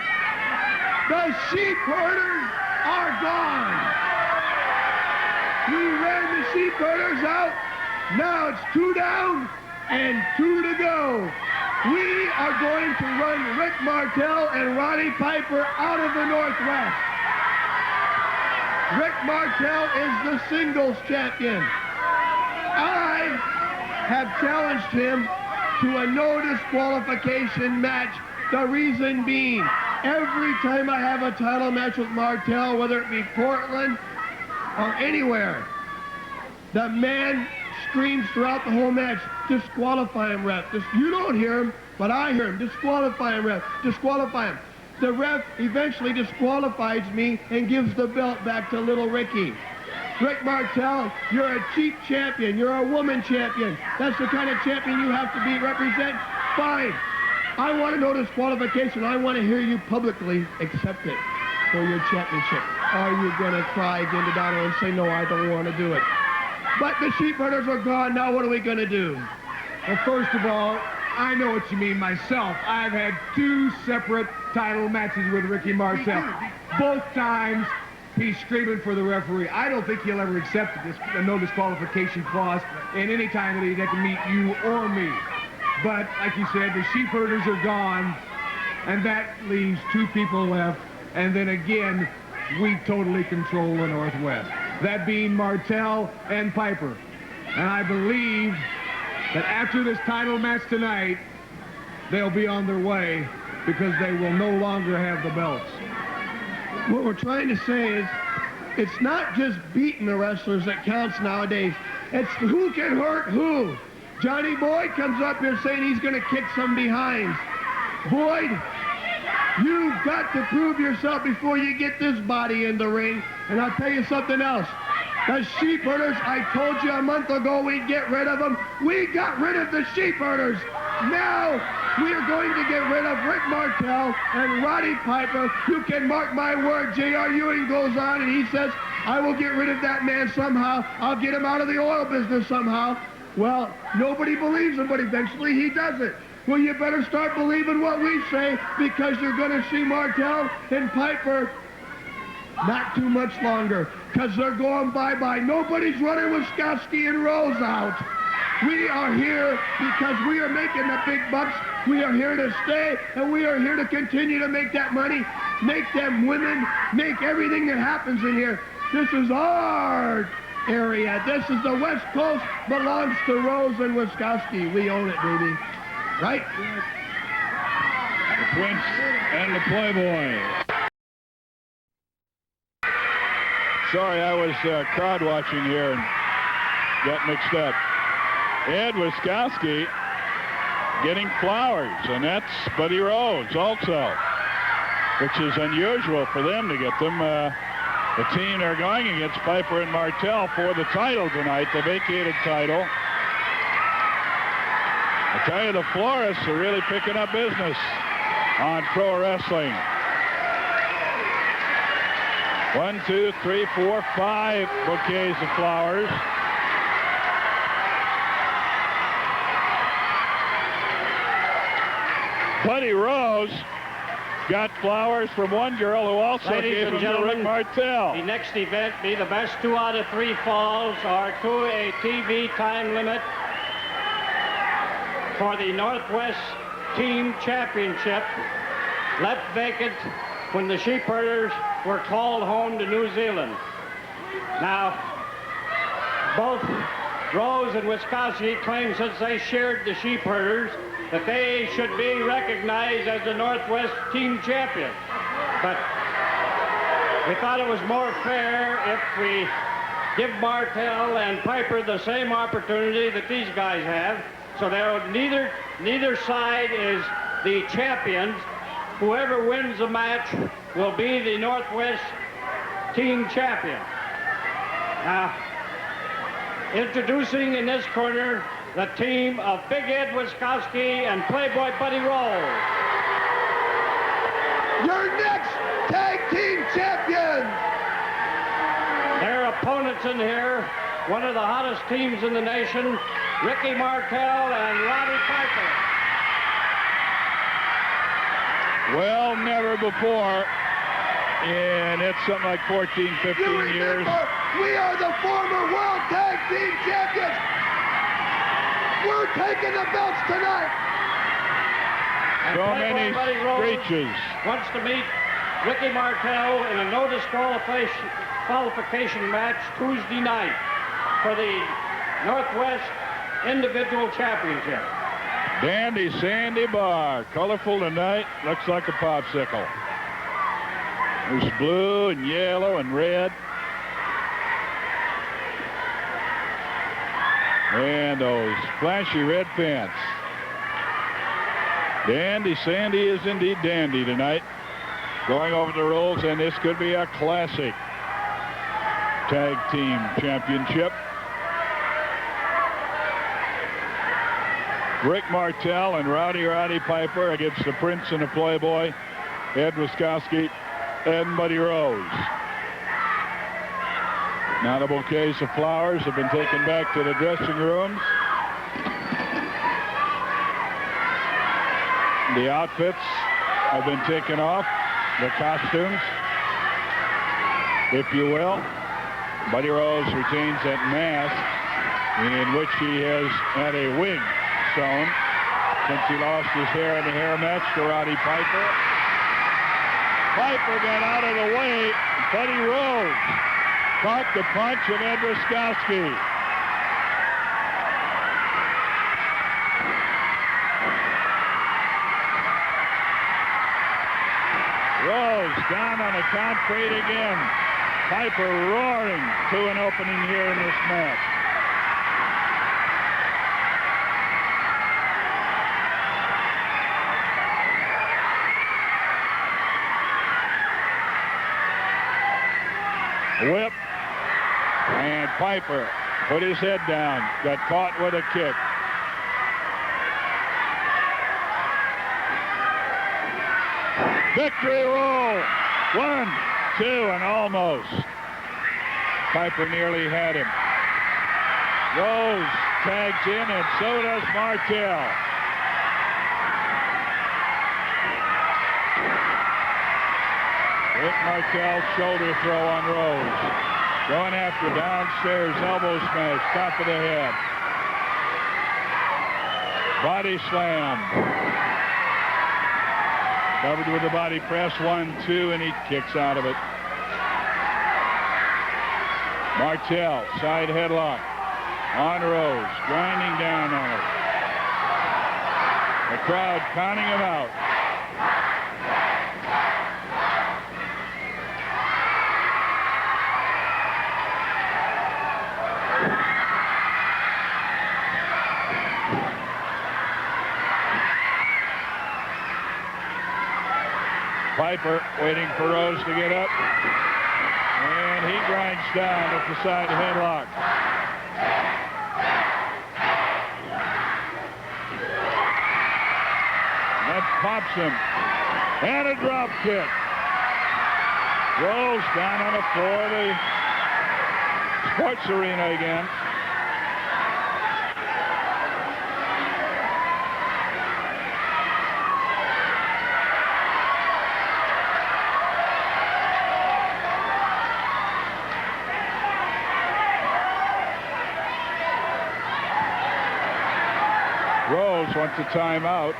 The Sheepherders are gone. We ran the Sheepherders out. Now it's 2 down and 2 to go. We are going to run Rick Martel and Roddy Piper out of the Northwest. Rick Martel is the singles champion. I have challenged him to a no disqualification match. The reason being, every time I have a title match with Martel, whether it be Portland or anywhere, the man screams throughout the whole match, disqualify him, ref. You don't hear him, but I hear him. Disqualify him, ref. Disqualify him. The ref eventually disqualifies me and gives the belt back to Little Ricky. Rick Martel, you're a cheap champion. You're a woman champion. That's the kind of champion you have to be, represent. Fine. I want to know disqualification. I want to hear you publicly accept it for your championship. Are you going to cry again to Donald and say, no, I don't want to do it? But the Sheepherders are gone. Now what are we going to do? Well, first of all, I know what you mean myself. I've had 2 separate title matches with Ricky Martel. Both times, he's screaming for the referee. I don't think he'll ever accept a no disqualification clause in any time that he'd have to meet you or me. But, like you said, the Sheepherders are gone, and that leaves 2 people left. And then again, we totally control the Northwest. That being Martel and Piper. And I believe that after this title match tonight, they'll be on their way because they will no longer have the belts. What we're trying to say is, it's not just beating the wrestlers that counts nowadays. It's who can hurt who. Johnny Boyd comes up here saying he's going to kick some behinds. Boyd, you've got to prove yourself before you get this body in the ring. And I'll tell you something else. The Sheepherders, I told you a month ago we'd get rid of them. We got rid of the Sheepherders. Now we are going to get rid of Rick Martel and Roddy Piper. You can mark my word. J.R. Ewing goes on and he says, I will get rid of that man somehow. I'll get him out of the oil business somehow. Well, nobody believes him, but eventually he does it. Well, you better start believing what we say because you're going to see Martel and Piper not too much longer because they're going bye-bye. Nobody's running Wiskowski and Rose out. We are here because we are making the big bucks. We are here to stay, and we are here to continue to make that money, make them women, make everything that happens in here. This is our area. This is the West Coast. Belongs to Rose and Wiskowski. We own it, baby. Right? The Prince and the Playboy. Sorry, I was crowd watching here and got mixed up. Ed Wiskowski getting flowers, and that's Buddy Rose also, which is unusual for them to get them. The team they're going against, Piper and Martel, for the title tonight, the vacated title. I tell you, the florists are really picking up business on pro wrestling. 1, 2, 3, 4, 5 bouquets of flowers. Buddy Rose got flowers from one girl who also gave them to Rick Martel. The next event be the best 2 out of 3 falls are to a TV time limit for the Northwest Team Championship, left vacant when the Sheepherders were called home to New Zealand. Now, both Rose and Wiskowski claim since they shared the Sheepherders that they should be recognized as the Northwest Team Champion. But we thought it was more fair if we give Martel and Piper the same opportunity that these guys have. So neither side is the champions. Whoever wins the match will be the Northwest Team Champion. Now, introducing in this corner the team of Big Ed Wiskowski and Playboy Buddy Rose. Your next tag team champions. Their opponents in here, one of the hottest teams in the nation, Ricky Martel and Roddy Piper. Well, never before, and it's something like 14, 15 years. We are the former World Tag Team Champions. We're taking the belts tonight. And So Playboy many Buddy Rose screeches. wants to meet Ricky Martel in a no disqualification match Tuesday night for the Northwest Individual Championship. Dandy Sandy Bar, colorful tonight, looks like a popsicle. There's blue and yellow and red. And those flashy red pants. Dandy Sandy is indeed dandy tonight. Going over the rules, and this could be a classic tag team championship. Rick Martel and Roddy Piper against the Prince and the Playboy, Ed Wiskowski and Buddy Rose. Now the bouquets of flowers have been taken back to the dressing rooms. The outfits have been taken off, the costumes, if you will. Buddy Rose retains that mask in which he has had a wig sewn since he lost his hair in the hair match to Roddy Piper. Piper got out of the way. Buddy Rose caught the punch of Ed Wiskowski. Rose down on the concrete again. Piper roaring to an opening here in this match. Whip, and Piper put his head down, got caught with a kick. Victory roll, 1, 2, and almost. Piper nearly had him. Rose tags in, and so does Martel. Rick Martel's shoulder throw on Rose. Going after downstairs, elbow smash, top of the head. Body slam. Covered with the body press, 1, 2, and he kicks out of it. Martel, side headlock on Rose, grinding down on her. The crowd counting him out. Piper waiting for Rose to get up. And he grinds down with the side headlock. That pops him. And a drop kick. Rolls down on the floor of the sports arena again. Rose wants a timeout,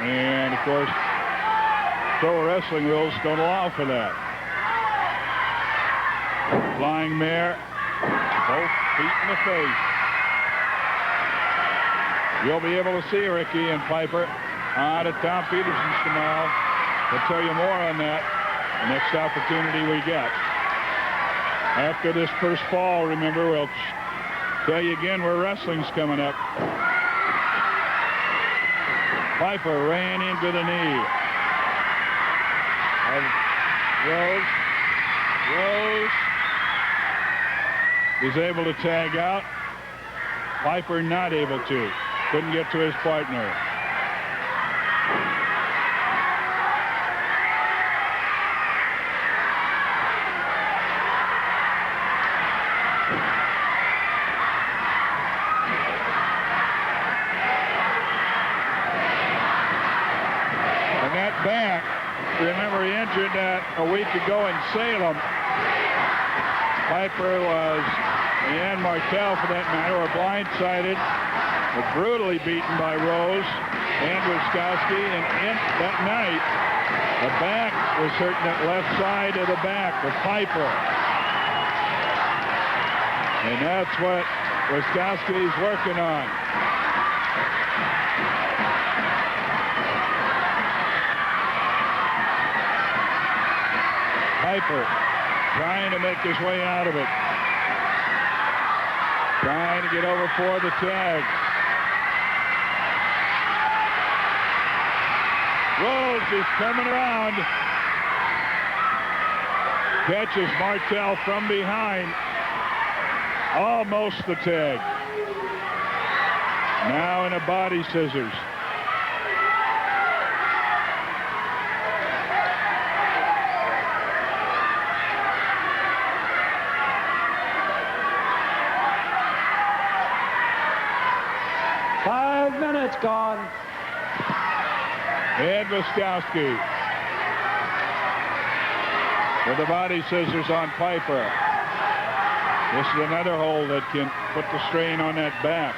and of course, pro wrestling rules don't allow for that. Flying mare, both feet in the face. You'll be able to see Ricky and Piper at Tom Peterson's tomorrow. We'll tell you more on that the next opportunity we get. After this first fall, remember, we'll tell you again where wrestling's coming up. Piper ran into the knee. Rose is able to tag out. Piper not able to. Couldn't get to his partner. Back. Remember, he injured that a week ago in Salem. Piper was, and Martel for that matter, were blindsided, were brutally beaten by Rose and Wiskowski, and in that night, the back was hurting that left side of the back of Piper. And that's what Wiskowski's working on. Piper trying to make his way out of it. Trying to get over for the tag. Rose is coming around. Catches Martel from behind. Almost the tag. Now in a body scissors. Gone. And Wiskowski with the body scissors on Piper. This is another hole that can put the strain on that back.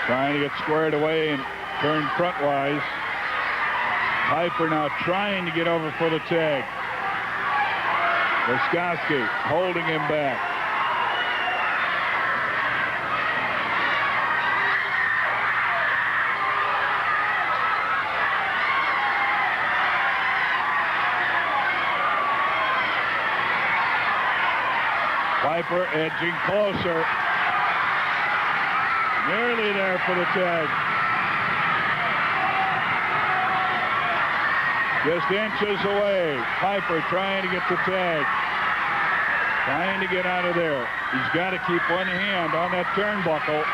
Trying to get squared away and turn frontwise. Piper now trying to get over for the tag. Wiskowski holding him back. Piper edging closer. Nearly there for the tag. Just inches away. Piper trying to get the tag. Trying to get out of there. He's got to keep one hand on that turnbuckle.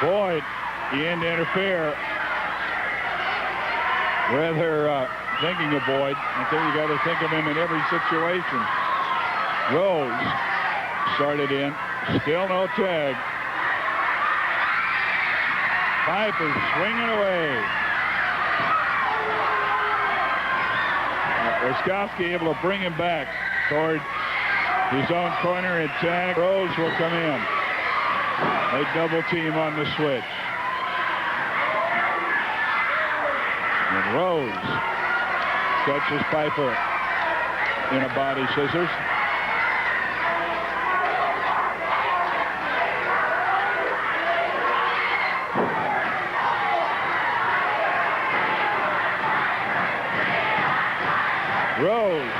Boyd, he had to interfere. Rather thinking of Boyd. I think you got to think of him in every situation. Rose started in. Still no tag. Piper swinging away. Wiskowski able to bring him back toward his own corner and tag. Rose will come in. They double team on the switch. And Rose catches Piper in a body scissors. Rose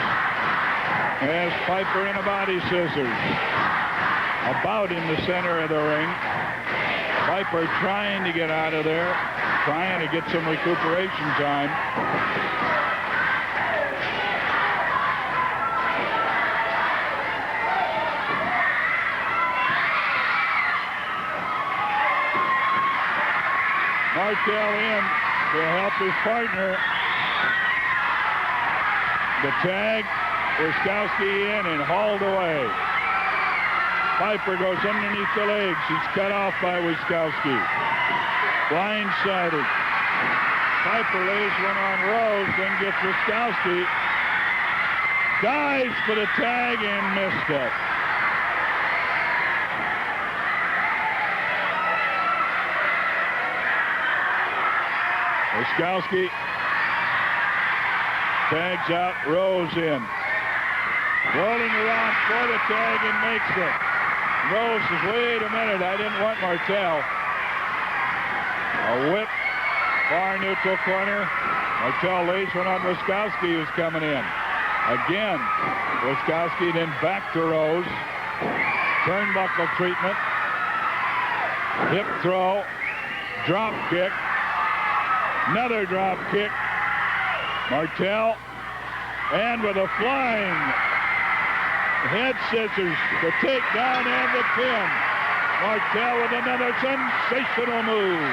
has Piper in a body scissors. About in the center of the ring. Piper trying to get out of there, trying to get some recuperation time. Martel in to help his partner. The tag, Wiskowski in and hauled away. Piper goes underneath the legs. He's cut off by Wiskowski. Blindsided. Piper lays one on Rose, then gets Wiskowski. Dives for the tag and missed it. Wiskowski tags out, Rose in. Rolling around for the tag and makes it. Rose says, wait a minute, I didn't want Martel. A whip, far neutral corner. Martel lays one on Wiskowski, who's coming in. Again, Wiskowski then back to Rose. Turnbuckle treatment. Hip throw. Drop kick. Another drop kick. Martel. And with a flying head scissors, the takedown and the pin. Martel with another sensational move.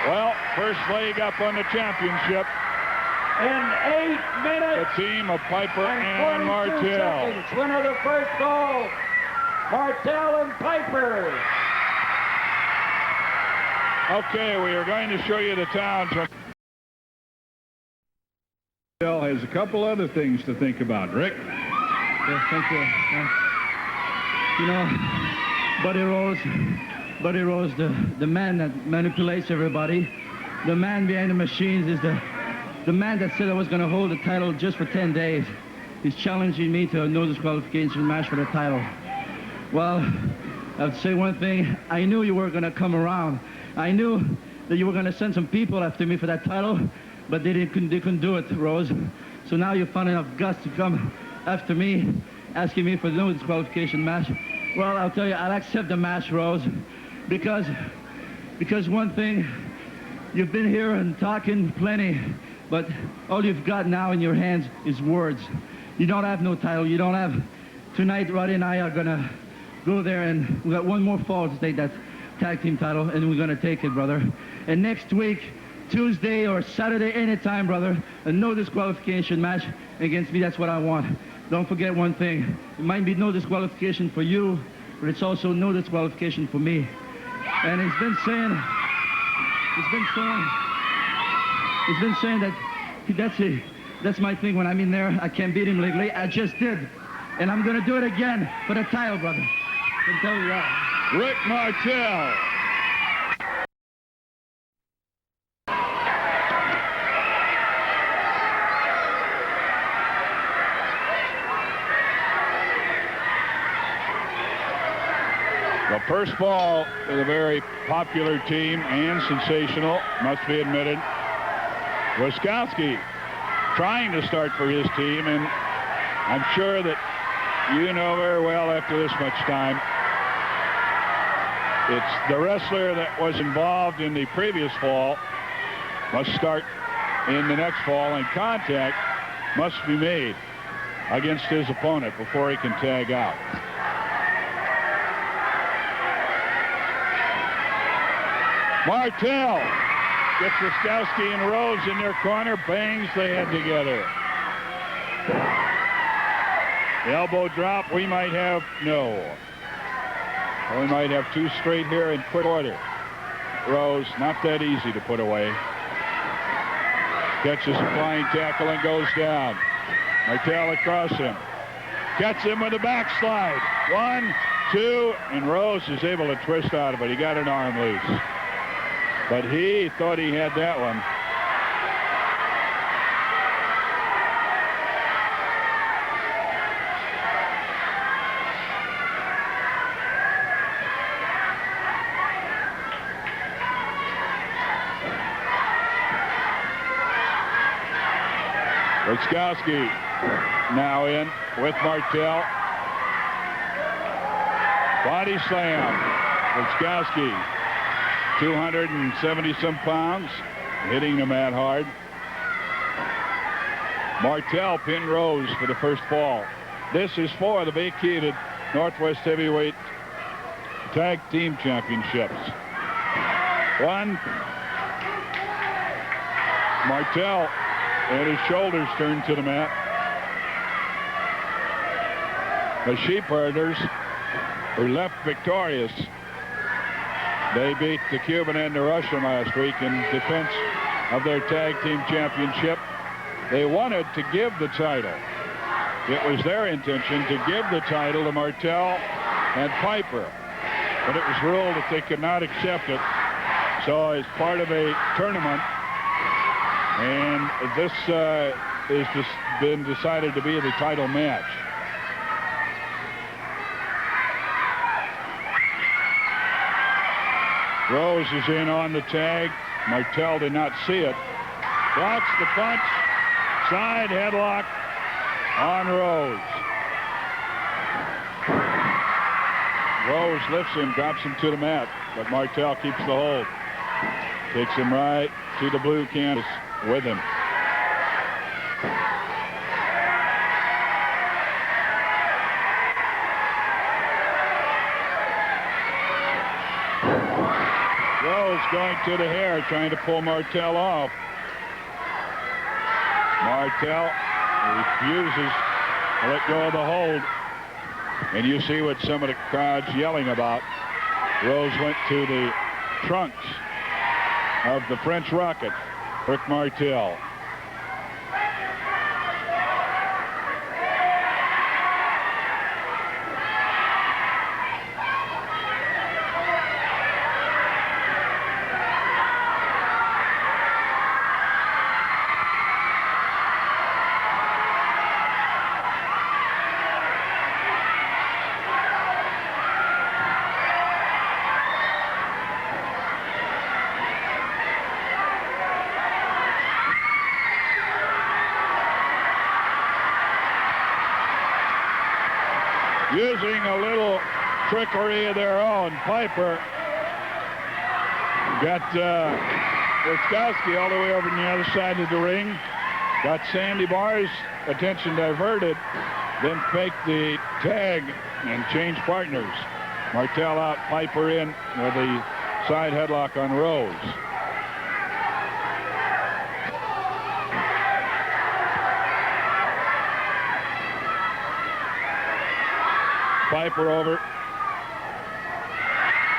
Well, first leg up on the championship. In 8 minutes. The team of Piper and Martel. Seconds. Winner the first goal, Martel and Piper. Okay, we are going to show you the towns. Martel has a couple other things to think about. Rick? Yes, thank you. You know, Buddy Rose, the man that manipulates everybody, the man behind the machines is the man that said I was going to hold the title just for 10 days. He's challenging me to a no disqualification match for the title. Well, I have to say one thing. I knew you were going to come around. I knew that you were going to send some people after me for that title, but they couldn't do it, Rose. So now you found enough guts to come after me, asking me for the no disqualification match. Well, I'll tell you, I'll accept the match, Rose, because one thing, you've been here and talking plenty, but all you've got now in your hands is words. You don't have no title. You don't have... Tonight, Roddy and I are going to go there, and we got one more fall to take that tag team title, and we're going to take it, brother. And next week, Tuesday or Saturday, anytime, brother, a no disqualification match against me. That's what I want. Don't forget one thing. It might be no disqualification for you, but it's also no disqualification for me. And he's been saying that that's my thing. When I'm in there, I can't beat him legally. I just did. And I'm going to do it again for the title, brother. I can tell you that. Rick Martel. The first ball is a very popular team and sensational, must be admitted. Wiskowski trying to start for his team, and I'm sure that you know very well after this much time, it's the wrestler that was involved in the previous fall must start in the next fall, and contact must be made against his opponent before he can tag out. Martel gets Wiskowski and Rose in their corner, bangs the head together. The elbow drop, we might have, no. We might have two straight here in quick order. Rose, not that easy to put away. Catches a flying tackle and goes down. Martel across him. Gets him with a backslide. 1, 2, and Rose is able to twist out of it. He got an arm loose. But he thought he had that one. Wiskowski now in with Martel. Body slam. Wiskowski, 270-some pounds, hitting the mat hard. Martel pinned Rose for the first fall. This is for the vacated Northwest Heavyweight Tag Team Championships. 1. Martel and his shoulders turned to the mat. The Sheepherders, who left victorious, they beat the Cuban and the Russian last week in defense of their tag team championship. They wanted to give the title. It was their intention to give the title to Martel and Piper, but it was ruled that they could not accept it. So as part of a tournament, and this has just been decided to be the title match. Rose is in on the tag. Martel did not see it. Blocks the punch. Side headlock on Rose. Rose lifts him, drops him to the mat, but Martel keeps the hold. Takes him right to the blue canvas with him. Rose going to the hair, trying to pull Martel off. Martel refuses to let go of the hold. And you see what some of the crowd's yelling about. Rose went to the trunks of the French Rocket, Rick Martel. Using a little trickery of their own, Piper got Wiskowski all the way over on the other side of the ring, got Sandy Barr's attention diverted, then faked the tag and changed partners. Martel out, Piper in with a side headlock on Rose. Piper over.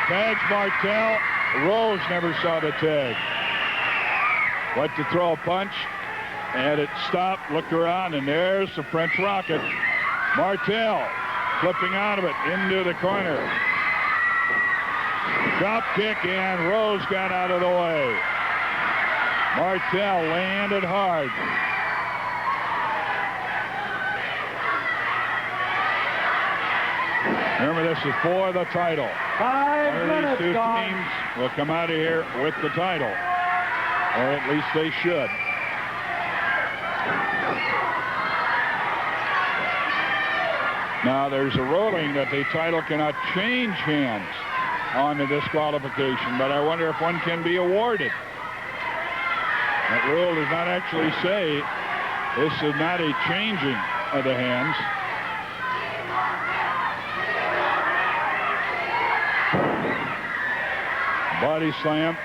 Tags Martel. Rose never saw the tag. Went to throw a punch, and it stopped, looked around, and there's the French Rocket. Martel flipping out of it into the corner. Drop kick, and Rose got out of the way. Martel landed hard. Remember, this is for the title. 5 minutes These two gone. teams will come out of here with the title, or at least they should. Now, there's a ruling that the title cannot change hands on the disqualification, but I wonder if one can be awarded. That rule does not actually say this is not a changing of the hands. Body slam.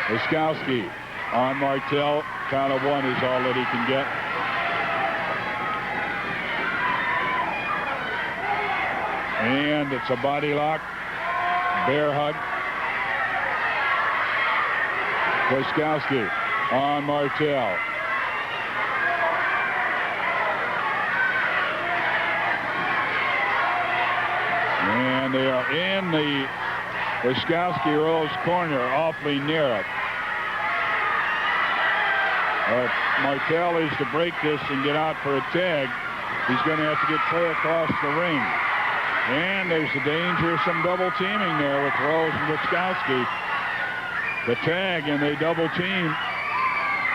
Wiskowski on Martel. Count of 1 is all that he can get. And it's a body lock. Bear hug. Wiskowski on Martel. they are in the Wiskowski-Rose corner, awfully near it. If Martel is to break this and get out for a tag, he's going to have to get clear across the ring. And there's the danger of some double teaming there with Rose and Wiskowski. The tag, and they double team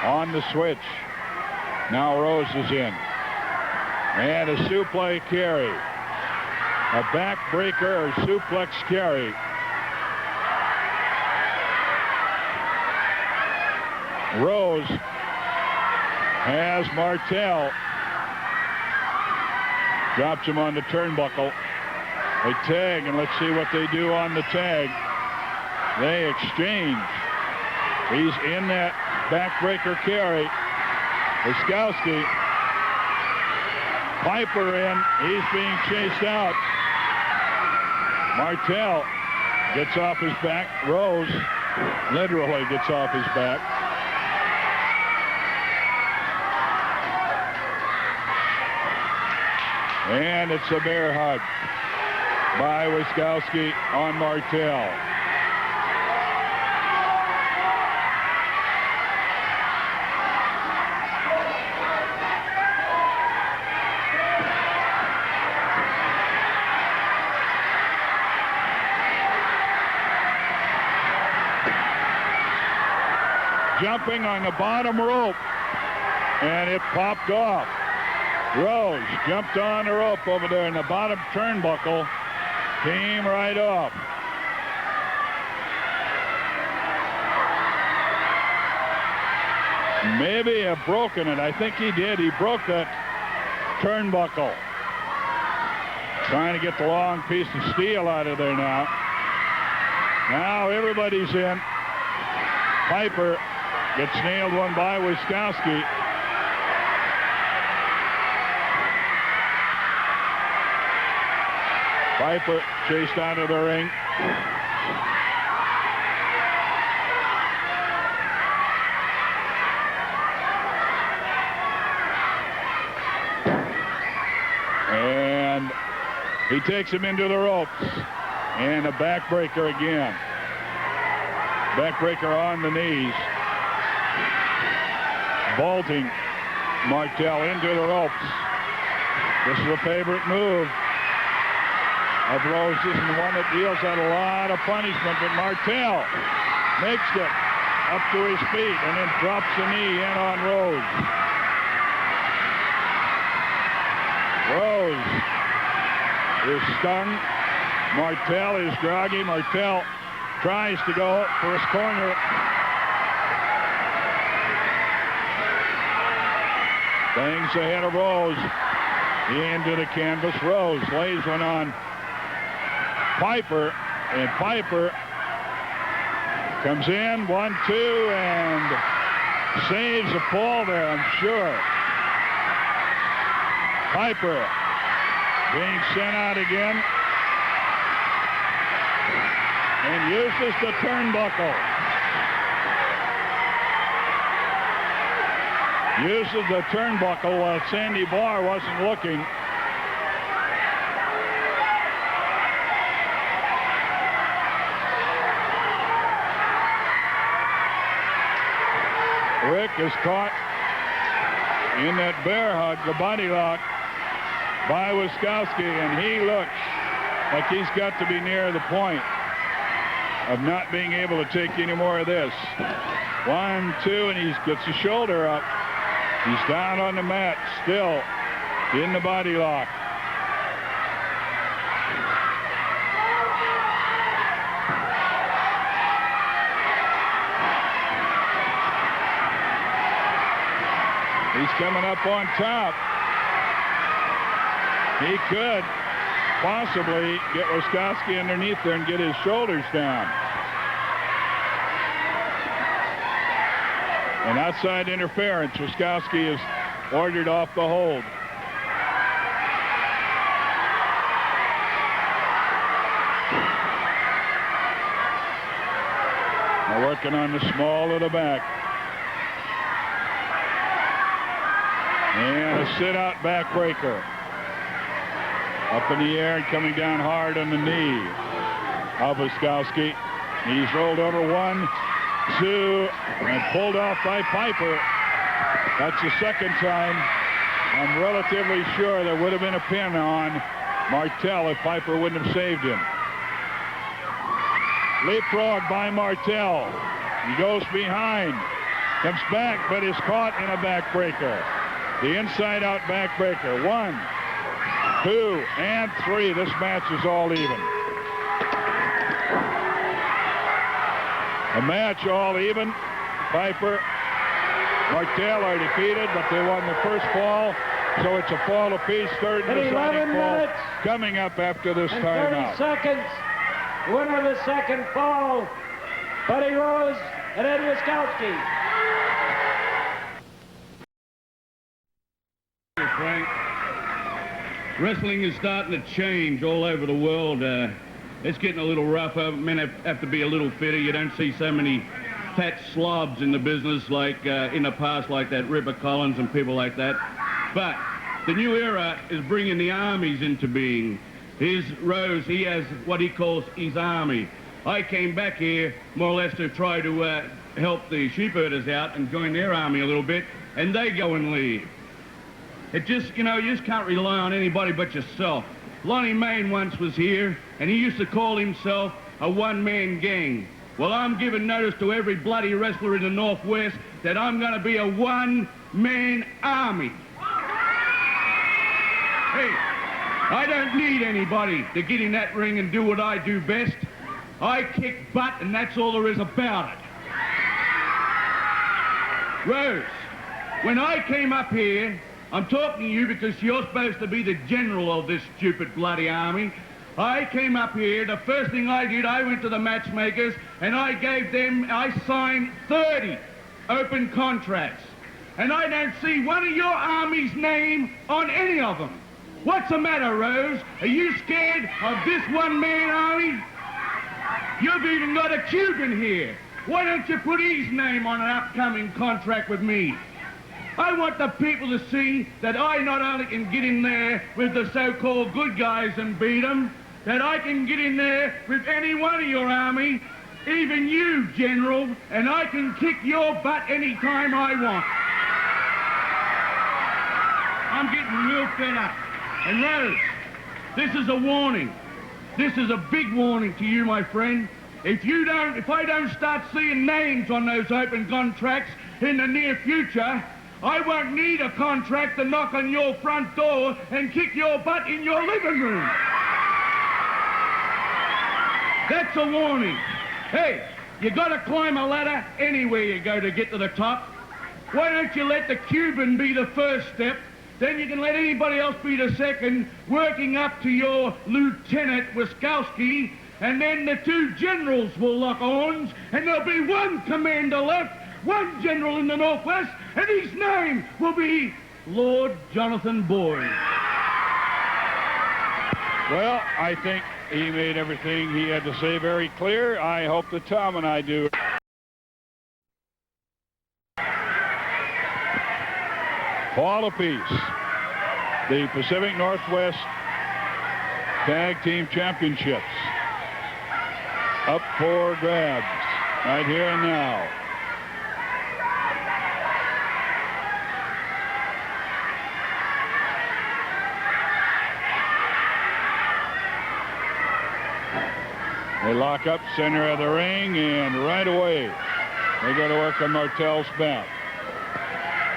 on the switch. Now Rose is in. And a suplex carry. A backbreaker or suplex carry. Rose has Martel. Drops him on the turnbuckle. They tag, and let's see what they do on the tag. They exchange. He's in that backbreaker carry. Wiskowski. Piper in. He's being chased out. Martel gets off his back. Rose literally gets off his back. And it's a bear hug by Wiskowski on Martel. Jumping on the bottom rope, and it popped off. Rose jumped on the rope over there in the bottom turnbuckle, came right off. Maybe have broken it. I think he did. He broke that turnbuckle. Trying to get the long piece of steel out of there now. Now everybody's in. Piper gets nailed one by Wiskowski. Piper chased out of the ring. And he takes him into the ropes. And a backbreaker again. Backbreaker on the knees. Vaulting Martel into the ropes. This is a favorite move of Rose. This is the one that deals out a lot of punishment, but Martel makes it up to his feet and then drops the knee in on Rose. Rose is stung. Martel is groggy. Martel tries to go for his corner. Things ahead of Rose. Into the canvas. Rose lays one on Piper, and Piper comes in, 1-2, and saves a fall there, I'm sure. Piper being sent out again, and uses the turnbuckle. Uses the turnbuckle while Sandy Barr wasn't looking. Rick is caught in that bear hug, the body lock by Wiskowski, and he looks like he's got to be near the point of not being able to take any more of this. 1-2, and he gets his shoulder up. He's down on the mat, still in the body lock. He's coming up on top. He could possibly get Wiskowski underneath there and get his shoulders down. And outside interference, Wiskowski is ordered off the hold. Now working on the small of the back. And a sit-out backbreaker. Up in the air and coming down hard on the knee of Wiskowski. He's rolled over 1, 2, and pulled off by Piper. That's the second time. I'm relatively sure there would have been a pin on Martel if Piper wouldn't have saved him. Leapfrog by Martel. He goes behind, comes back, but is caught in a backbreaker. The inside-out backbreaker. 1, 2, and 3. This match is all even. A match all even. Piper, Martel are defeated, but they won the first fall, so it's a fall apiece. Third and deciding fall coming up after this timeout. 30 seconds. Winner of the second fall, Buddy Rose and Ed Wiskowski. Frank, wrestling is starting to change all over the world. It's getting a little rougher. Men have to be a little fitter. You don't see so many fat slobs in the business like in the past, like that Ripper Collins and people like that. But the new era is bringing the armies into being. Here's Rose. He has what he calls his army. I came back here more or less to try to help the Sheepherders out and join their army a little bit, and they go and leave. It just, you just can't rely on anybody but yourself. Lonnie Main once was here, and he used to call himself a one-man gang. Well, I'm giving notice to every bloody wrestler in the Northwest that I'm going to be a one-man army. Hey, I don't need anybody to get in that ring and do what I do best. I kick butt, and that's all there is about it. Rose, when I came up here, I'm talking to you because you're supposed to be the general of this stupid bloody army. I came up here, the first thing I did, I went to the matchmakers, and I signed 30 open contracts. And I don't see one of your army's name on any of them. What's the matter, Rose? Are you scared of this one-man army? You've even got a Cuban here. Why don't you put his name on an upcoming contract with me? I want the people to see that I not only can get in there with the so-called good guys and beat them, that I can get in there with any one of your army, even you, General, and I can kick your butt any time I want. I'm getting real fed up. And Rose, this is a warning. This is a big warning to you, my friend. If I don't start seeing names on those open contracts in the near future, I won't need a contract to knock on your front door and kick your butt in your living room. That's a warning. Hey, you got to climb a ladder anywhere you go to get to the top. Why don't you let the Cuban be the first step? Then you can let anybody else be the second, working up to your Lieutenant Wiskowski, and then the two generals will lock arms, and there'll be one commander left, one general in the Northwest, and his name will be Lord Jonathan Bourne. Well, I think he made everything he had to say very clear. I hope that Tom and I do. Fall apiece. The Pacific Northwest Tag Team Championships up for grabs right here and now. They lock up center of the ring, and right away they go to work on Martel's back.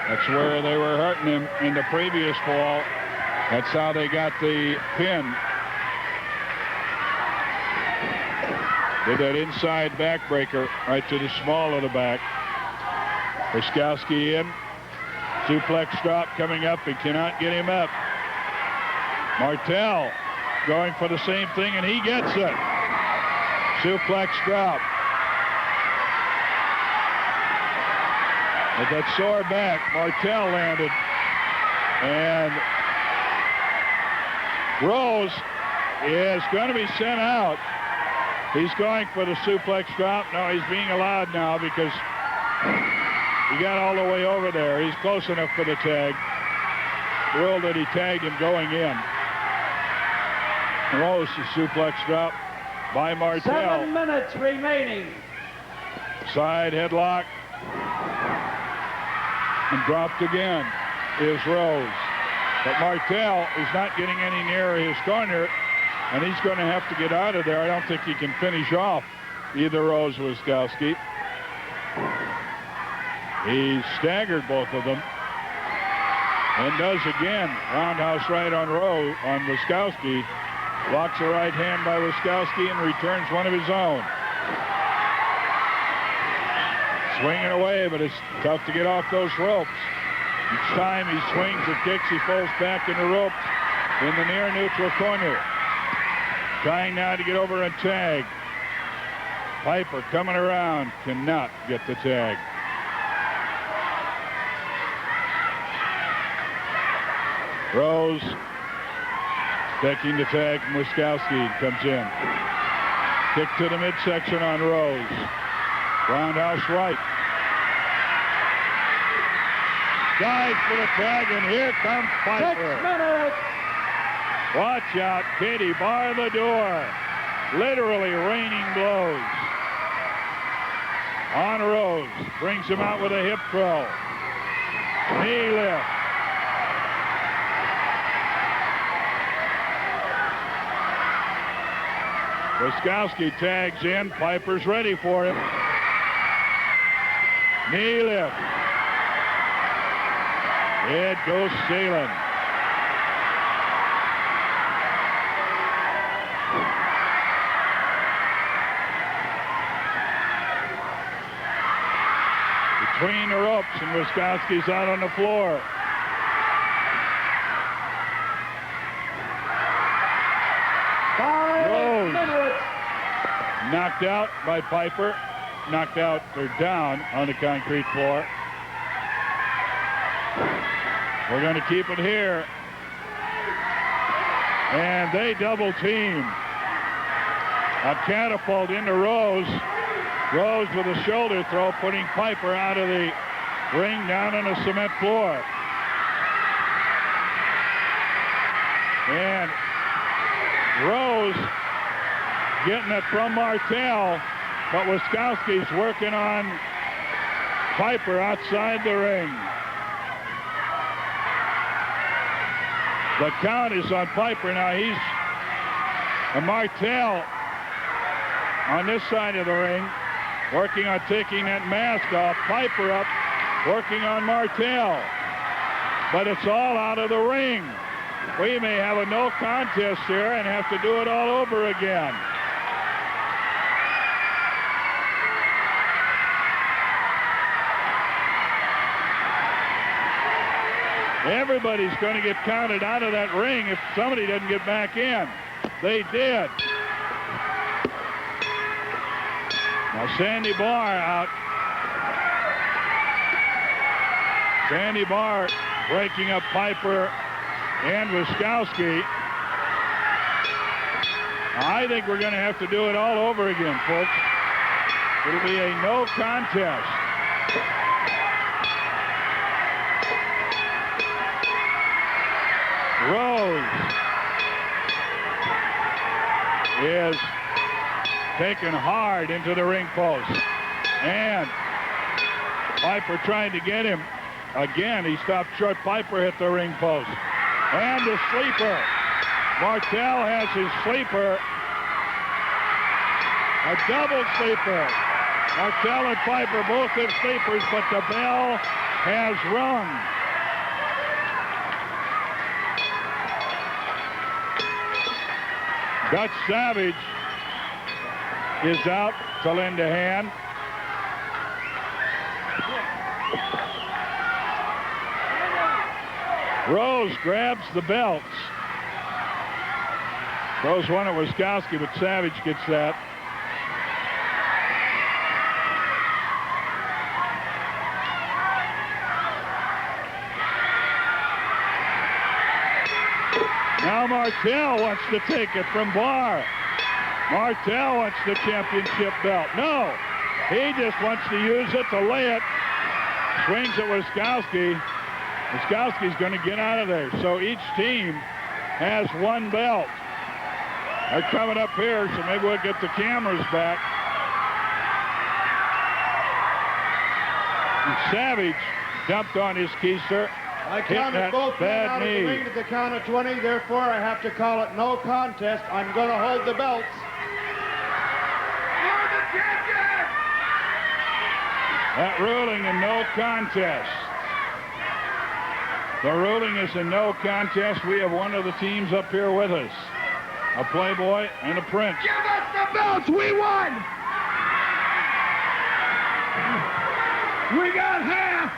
That's where they were hurting him in the previous fall. That's how they got the pin. Did that inside backbreaker right to the small of the back. Wiskowski in. Suplex drop coming up. He cannot get him up. Martel going for the same thing, and he gets it. Suplex drop. With that sore back, Martel landed. And Rose is going to be sent out. He's going for the suplex drop. No, he's being allowed now because he got all the way over there. He's close enough for the tag. Thrilled that he tagged him going in. Rose, the suplex drop by Martel. 7 minutes remaining. Side headlock. And dropped again is Rose. But Martel is not getting any nearer his corner, and he's going to have to get out of there. I don't think he can finish off either Rose or Wiskowski. He staggered both of them. And does again. Roundhouse right on Wiskowski. Blocks a right hand by Wiskowski and returns one of his own. Swinging away, but it's tough to get off those ropes. Each time he swings or kicks, he falls back in the ropes in the near neutral corner. Trying now to get over and tag. Piper coming around, cannot get the tag. Rose taking the tag from Wiskowski, comes in. Kick to the midsection on Rose. Roundhouse right. Dives for the tag, and here comes Piper. 6 minutes. Watch out, Katie, bar the door. Literally raining blows. On Rose, brings him out with a hip throw. Knee lift. Wiskowski tags in. Piper's ready for him. Knee lift. It goes sailing. Between the ropes, and Wiskowski's out on the floor. Rose knocked out by Piper. Knocked out or down on the concrete floor. We're going to keep it here. And they double team. A catapult into Rose. Rose with a shoulder throw, putting Piper out of the ring down on the cement floor. And Rose getting it from Martel, but Wiskowski's working on Piper outside the ring. The count is on Piper. Now he's a Martel on this side of the ring, working on taking that mask off. Piper up, working on Martel. But it's all out of the ring. We may have a no contest here and have to do it all over again. Everybody's going to get counted out of that ring if somebody doesn't get back in. They did. Now Sandy Barr out. Sandy Barr breaking up Piper and Wiskowski. I think we're going to have to do it all over again, folks. It'll be a no contest. Rose is taken hard into the ring post. And Piper trying to get him. Again, he stopped short. Piper hit the ring post. And the sleeper. Martel has his sleeper. A double sleeper. Martel and Piper both have sleepers, but the bell has rung. Dutch Savage is out to lend a hand. Rose grabs the belts. Throws one at Wiskowski, but Savage gets that. Now Martel wants to take it from Barr. Martel wants the championship belt. No, he just wants to use it to lay it. Swings at Wiskowski. Wiskowski's going to get out of there. So each team has one belt. They're coming up here, so maybe we'll get the cameras back. And Savage dumped on his keister. I counted both men out of the ring at the count of 20, therefore I have to call it no contest. I'm going to hold the belts. You're the champion! That ruling in no contest. The ruling is a no contest. We have one of the teams up here with us. A Playboy and a Prince. Give us the belts! We won! We got half.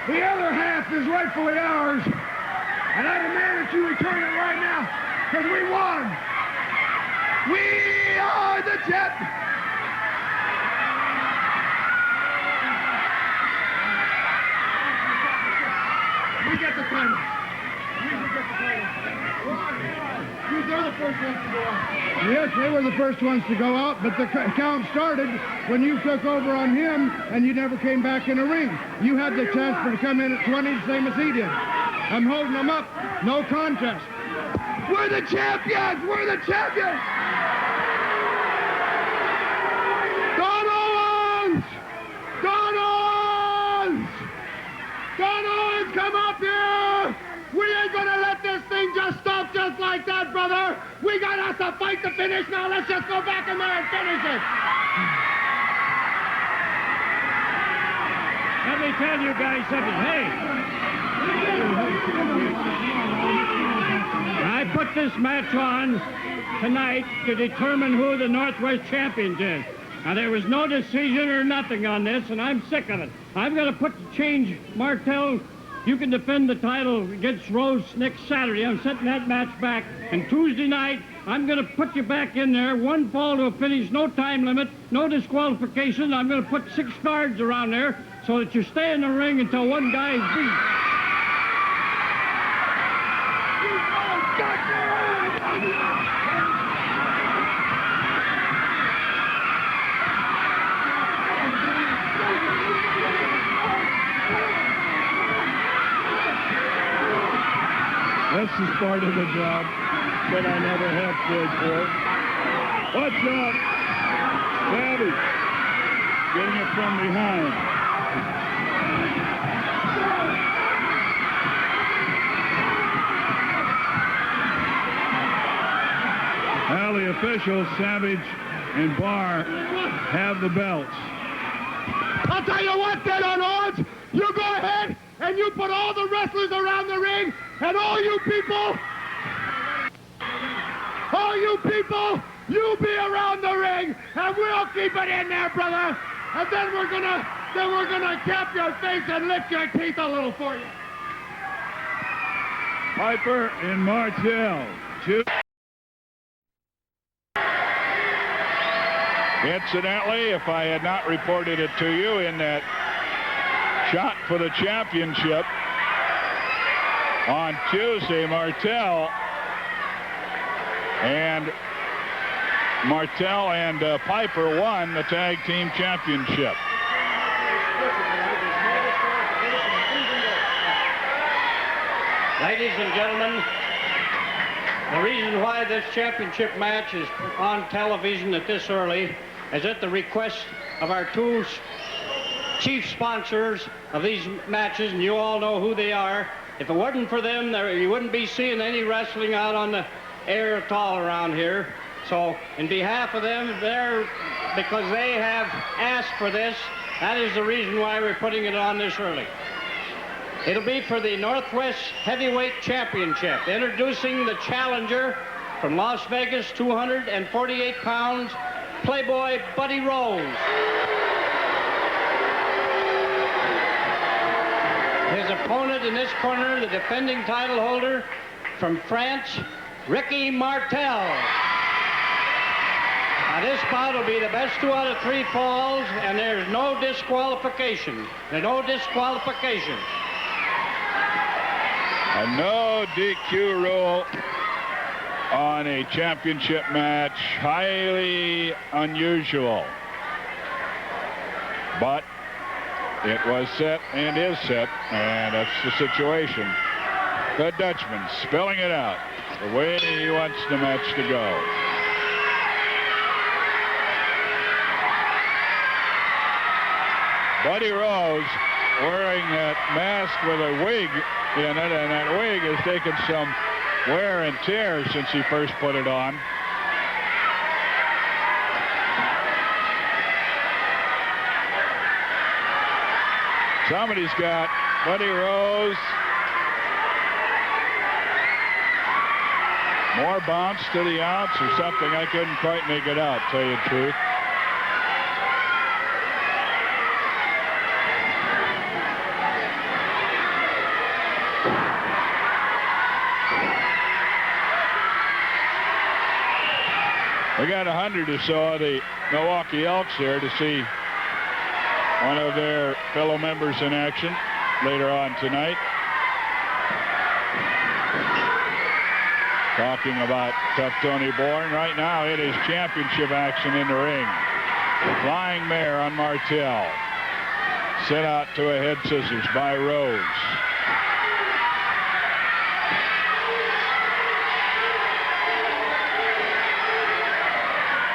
The other half is rightfully ours. And I demand that you return it right now, because we won. We are the champions! We get the title. They're the first ones to go out. Yes, they were the first ones to go out, but the count started when you took over on him and you never came back in the ring. You had the chance to come in at 20, the same as he did. I'm holding them up. No contest. We're the champions! We're the champions! Don Owens! Don Owens! Don Owens, come up here! We ain't gonna let this thing just stop just like that, brother! We got us a fight to finish now. Let's just go back in there and finish it! Let me tell you guys something. Hey! I put this match on tonight to determine who the Northwest champions is. Now, there was no decision or nothing on this, and I'm sick of it. I'm going to change Martel. You can defend the title against Rose next Saturday. I'm setting that match back. And Tuesday night, I'm going to put you back in there. One fall to a finish, no time limit, no disqualification. I'm going to put 6 guards around there so that you stay in the ring until one guy is beat. This is part of the job that I never have cared for. Watch out! Savage getting it from behind. Now the officials, Savage and Barr, have the belts. I'll tell you what, then, on odds, you go ahead and you put all the wrestlers around the ring, and all you people, you be around the ring, and we'll keep it in there, brother. And then we're gonna cap your face and lick your teeth a little for you. Piper and Martel. Incidentally, if I had not reported it to you, in that shot for the championship on Tuesday, Martel and Piper won the tag team championship. Ladies and gentlemen, the reason why this championship match is on television at this early is at the request of our 2 chief sponsors of these matches, and you all know who they are. If it wasn't for them, you wouldn't be seeing any wrestling out on the air at all around here. So, in behalf of them, because they have asked for this, that is the reason why we're putting it on this early. It'll be for the Northwest Heavyweight Championship. Introducing the challenger from Las Vegas, 248 pounds, Playboy Buddy Rose. His opponent in this corner, the defending title holder from France, Ricky Martel. Now this bout will be the best 2 out of 3 falls, and there's no disqualification. There's no disqualification. A no DQ rule on a championship match, highly unusual. But it was set and is set, and that's the situation. The Dutchman spelling it out the way he wants the match to go. Buddy Rose wearing that mask with a wig in it, and that wig has taken some wear and tear since he first put it on. Somebody's got Buddy Rose. More bounce to the outs or something. I couldn't quite make it out, tell you the truth. We got 100 or so of the Milwaukee Elks here to see one of their fellow members in action later on tonight. Talking about tough Tony Bourne. Right now it is championship action in the ring. Flying mare on Martel. Sent out to a head scissors by Rose.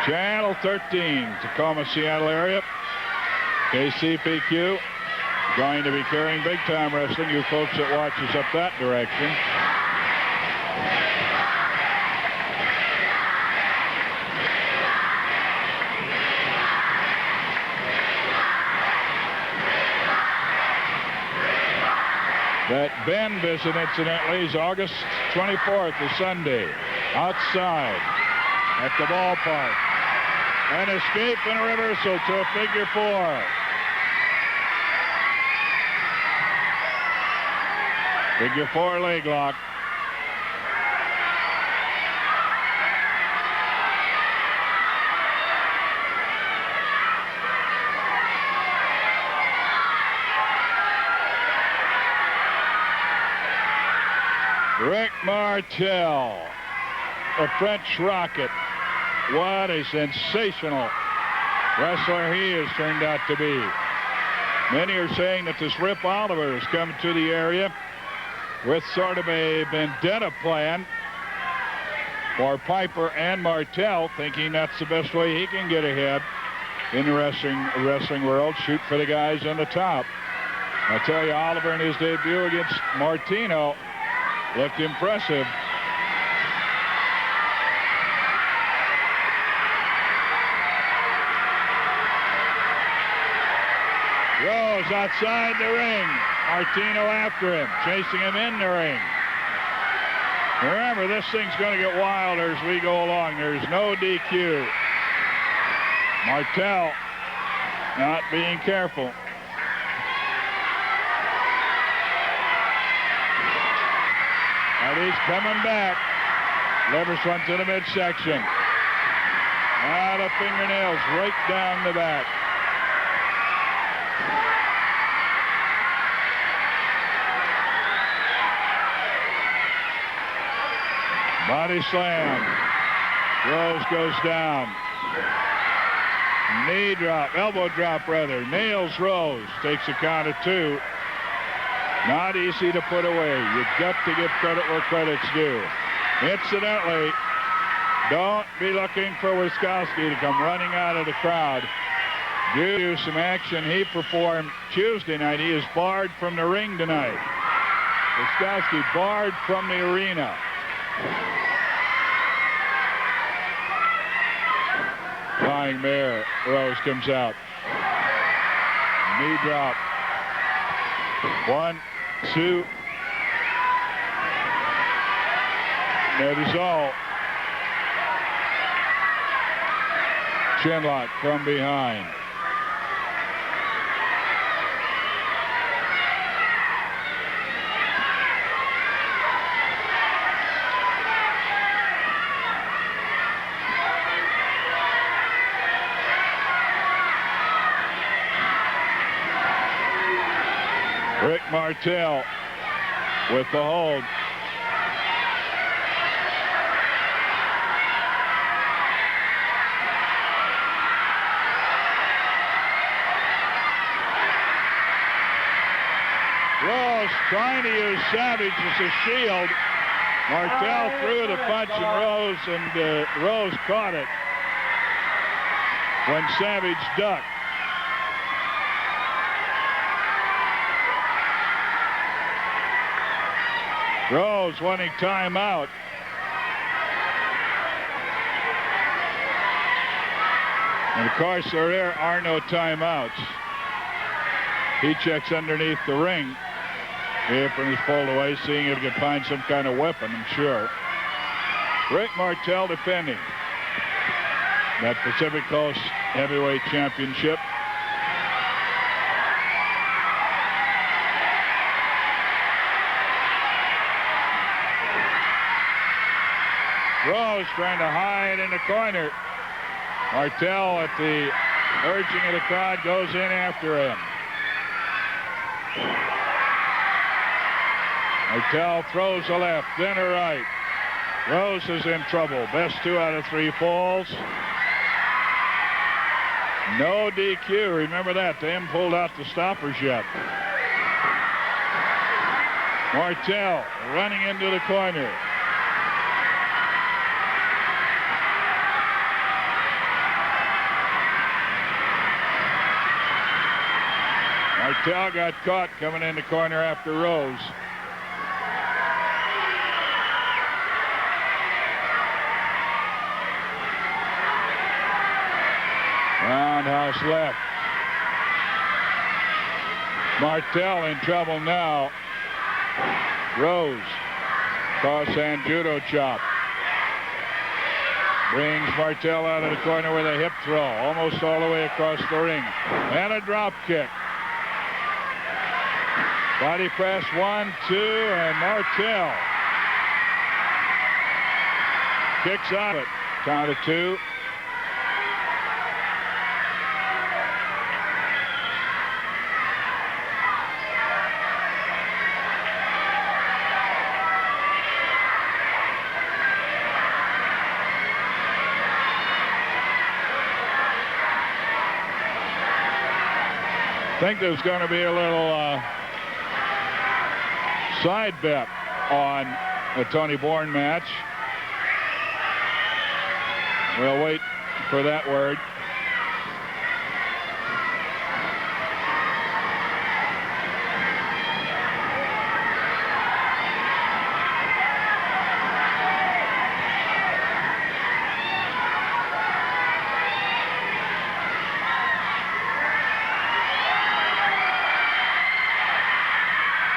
Channel 13, Tacoma, Seattle area. KCPQ going to be carrying big time wrestling. You folks that watch us up that direction. That Bend visit, incidentally, is August 24th, a Sunday, outside at the ballpark. An escape and a reversal to a figure 4. Figure 4 leg lock. Rick Martel, the French Rocket. What a sensational wrestler he has turned out to be. Many are saying that this Rip Oliver has come to the area with sort of a vendetta plan for Piper and Martel, thinking that's the best way he can get ahead in the wrestling world, shoot for the guys on the top. I tell you, Oliver in his debut against Martino looked impressive. Rose outside the ring. Martino after him, chasing him in the ring. Remember, this thing's going to get wilder as we go along. There's no DQ. Martel not being careful. And he's coming back. Levers one to the midsection. Out of fingernails right down the back. Body slam. Rose goes down. Knee drop, elbow drop rather. Nails Rose. Takes a count of 2. Not easy to put away. You've got to give credit where credit's due. Incidentally, don't be looking for Wiskowski to come running out of the crowd. Due to some action he performed Tuesday night, he is barred from the ring tonight. Wiskowski barred from the arena. Flying mare. Rose comes out. Knee drop. 1, 2. That is all. Chin lock from behind. Rick Martel with the hold. Rose trying to use Savage as a shield. Martel threw the punch and Rose caught it when Savage ducked. Rose wanting timeout. And of course, there are no timeouts. He checks underneath the ring. The apron is pulled away, seeing if he can find some kind of weapon, I'm sure. Rick Martel defending that Pacific Coast Heavyweight Championship. Rose trying to hide in the corner. Martel, at the urging of the crowd, goes in after him. Martel throws a left, then a right. Rose is in trouble. Best 2 out of 3 falls. No DQ. Remember that. They haven't pulled out the stoppers yet. Martel running into the corner. Martel got caught coming in the corner after Rose. Roundhouse left. Martel in trouble now. Rose. Cross-hand judo chop. Brings Martel out of the corner with a hip throw. Almost all the way across the ring. And a drop kick. Body press, 1, 2, and Martel kicks out it. Count of 2. I think there's going to be a little side bet on the Tony Bourne match. We'll wait for that word.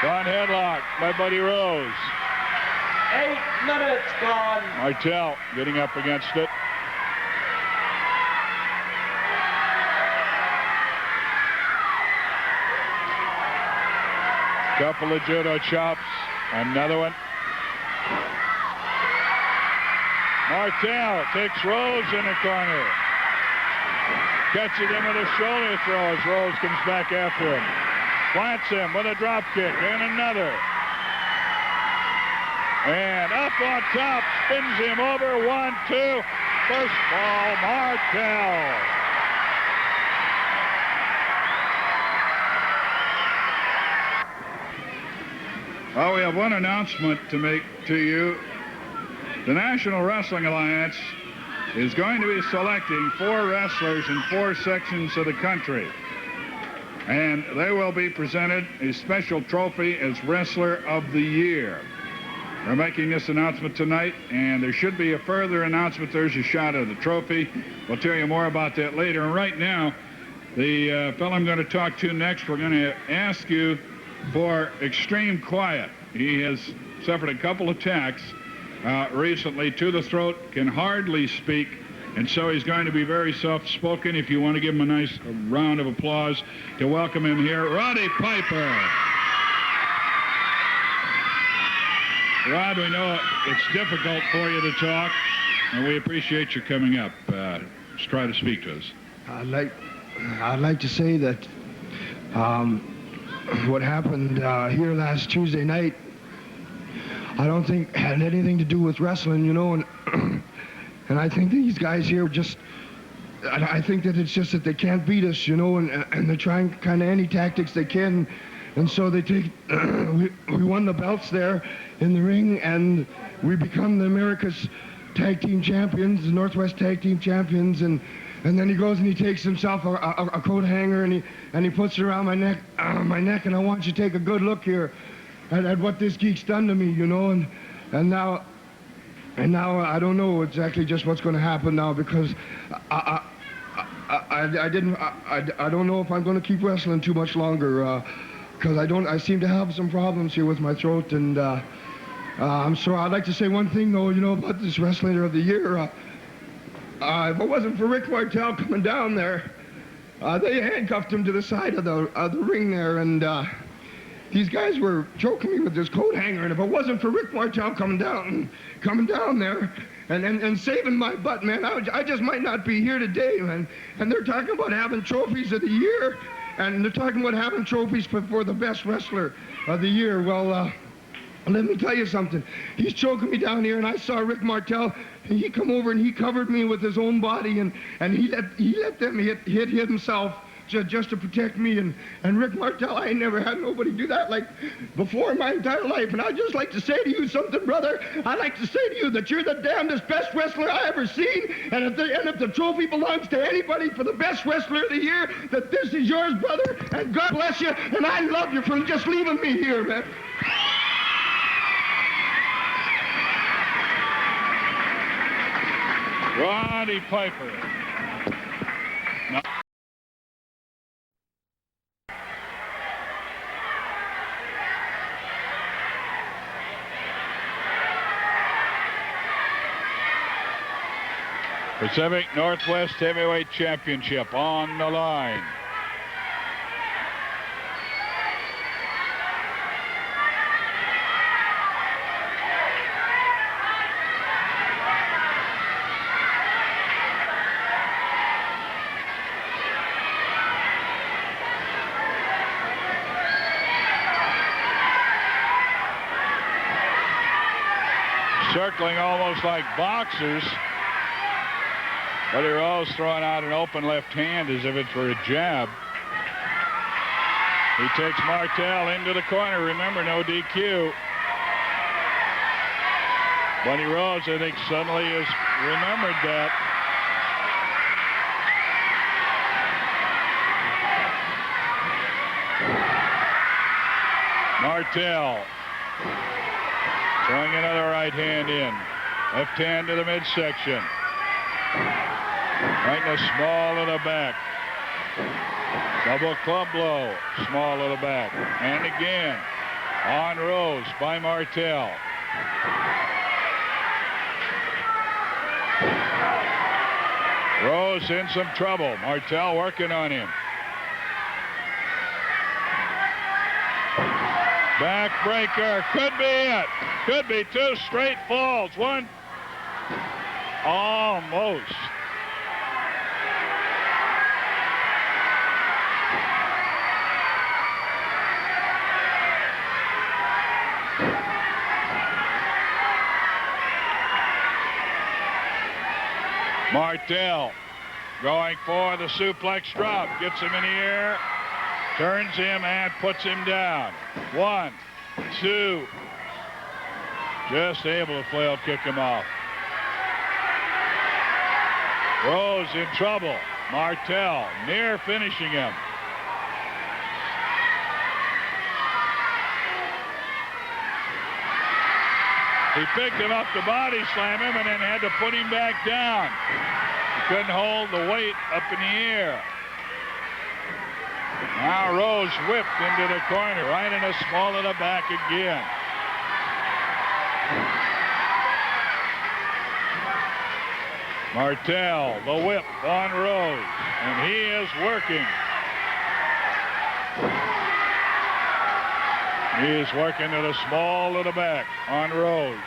Front headlock by Buddy Rose. 8 minutes gone. Martel getting up against it. Couple of judo chops. Another one. Martel takes Rose in the corner. Catches him with a shoulder throw as Rose comes back after him. Plants him with a drop kick and another. And up on top, spins him over. 1, 2. First ball, Martel. Well, we have one announcement to make to you. The National Wrestling Alliance is going to be selecting 4 wrestlers in 4 sections of the country. And they will be presented a special trophy as Wrestler of the Year. We're making this announcement tonight, and there should be a further announcement. There's a shot of the trophy. We'll tell you more about that later. And right now, the fellow I'm going to talk to next, we're going to ask you for extreme quiet. He has suffered a couple attacks recently to the throat, can hardly speak, and so he's going to be very soft-spoken. If you want to give him a nice round of applause to welcome him here, Roddy Piper. Rod, we know it's difficult for you to talk, and we appreciate you coming up. Just try to speak to us. I'd like to say that what happened here last Tuesday night, I don't think had anything to do with wrestling, you know, and I think these guys here I think that it's just that they can't beat us, you know, and they're trying kind of any tactics they can, and so they take, we won the belts there in the ring, and we become the America's Tag Team Champions, the Northwest Tag Team Champions, and then he goes and he takes himself a coat hanger and he puts it around my neck, and I want you to take a good look here. at what this geek's done to me, you know, and now I don't know exactly just what's going to happen now, because I don't know if I'm going to keep wrestling too much longer, because I seem to have some problems here with my throat, and I'm sorry. I'd like to say one thing though, you know, about this Wrestler of the Year. If it wasn't for Rick Martel coming down there, they handcuffed him to the side of the ring there, and these guys were choking me with this coat hanger, and if it wasn't for Rick Martel coming down there and saving my butt, man, I just might not be here today, man. And they're talking about having trophies of the year, and they're talking about having trophies for the best wrestler of the year. Well, let me tell you something. He's choking me down here, and I saw Rick Martel, and he come over and he covered me with his own body, and he let them hit himself just to protect me. And Rick Martel, I ain't never had nobody do that like before in my entire life. And I'd just like to say to you something, brother. I'd like to say to you that you're the damnedest best wrestler I ever seen. And if the trophy belongs to anybody for the best wrestler of the year, that this is yours, brother. And God bless you. And I love you for just leaving me here, man. Roddy Piper. No. Pacific Northwest Heavyweight Championship on the line. Circling almost like boxers. Buddy Rose throwing out an open left hand as if it's for a jab. He takes Martel into the corner. Remember, no DQ. Buddy Rose, I think, suddenly has remembered that. Martel throwing another right hand in. Left hand to the midsection. Right in the small of the back. Double club blow. Small of the back. And again. On Rose by Martel. Rose in some trouble. Martel working on him. Backbreaker. Could be it. Could be two straight falls. One. Almost. Martel going for the suplex drop. Gets him in the air. Turns him and puts him down. 1, 2. Just able to flail kick him off. Rose in trouble. Martel near finishing him. He picked him up to body slam him and then had to put him back down. He couldn't hold the weight up in the air. Now Rose whipped into the corner, right in the small of the back again. Martel, the whip on Rose, and he is working. He is working to the small of the back on Rose.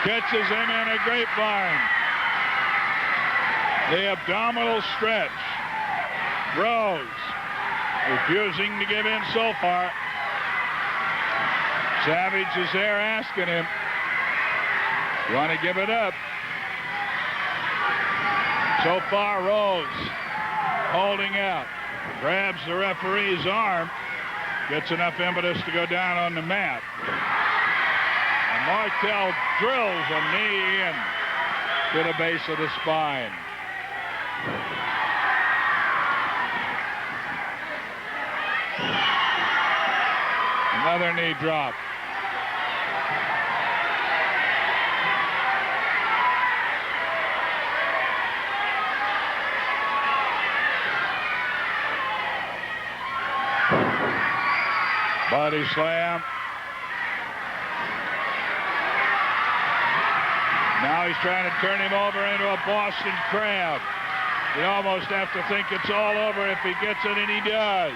Catches him in a grapevine. The abdominal stretch. Rose refusing to give in so far. Savage is there asking him, you want to give it up? So far, Rose holding out. Grabs the referee's arm. Gets enough impetus to go down on the mat. And Martel drills a knee in to the base of the spine. Another knee drop. Body slam. Now he's trying to turn him over into a Boston Crab. You almost have to think it's all over if he gets it, and he does.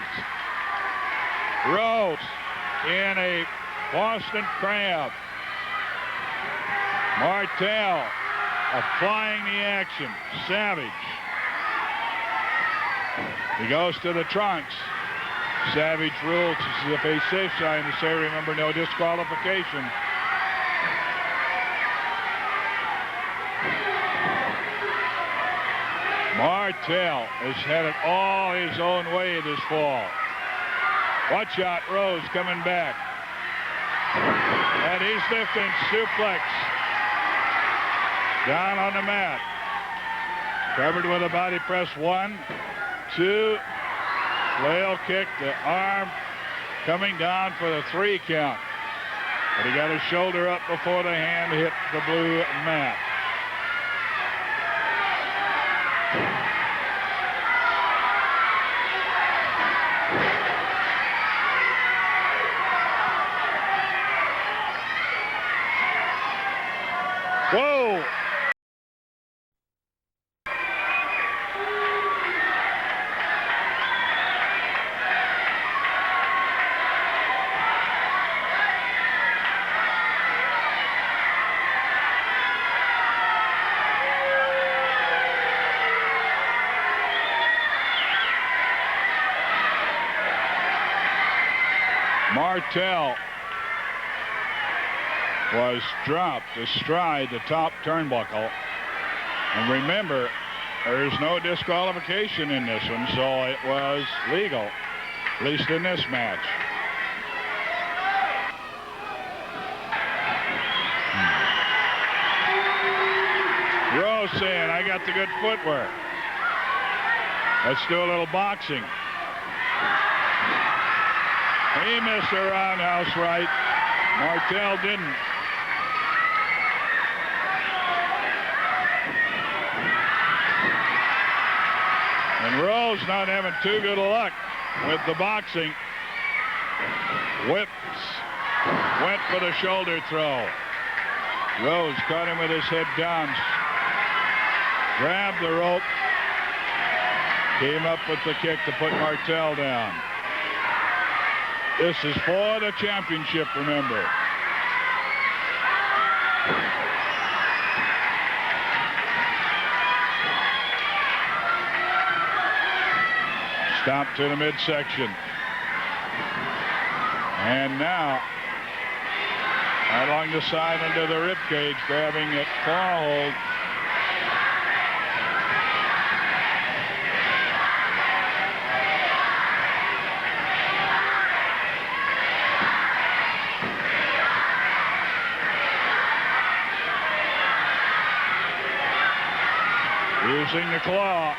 Rose in a Boston Crab. Martel applying the action. Savage. He goes to the trunks. Savage rules. This is a safe sign to say, remember, no disqualification. Martel has had it all his own way this fall. Watch out, Rose coming back. And he's lifting suplex. Down on the mat. Covered with a body press. 1, 2. Flail kick, the arm coming down for the 3 count. But he got his shoulder up before the hand hit the blue mat. Whoa! Martel was dropped astride the top turnbuckle. And remember, there is no disqualification in this one, so it was legal, at least in this match. Rose saying, I got the good footwork. Let's do a little boxing. He missed a roundhouse right. Martel didn't. And Rose not having too good a luck with the boxing. Whips. Went for the shoulder throw. Rose caught him with his head down. Grabbed the rope. Came up with the kick to put Martel down. This is for the championship, remember. Stop to the midsection. And now, along the side under the rib cage, grabbing at claw hold. Using the claw.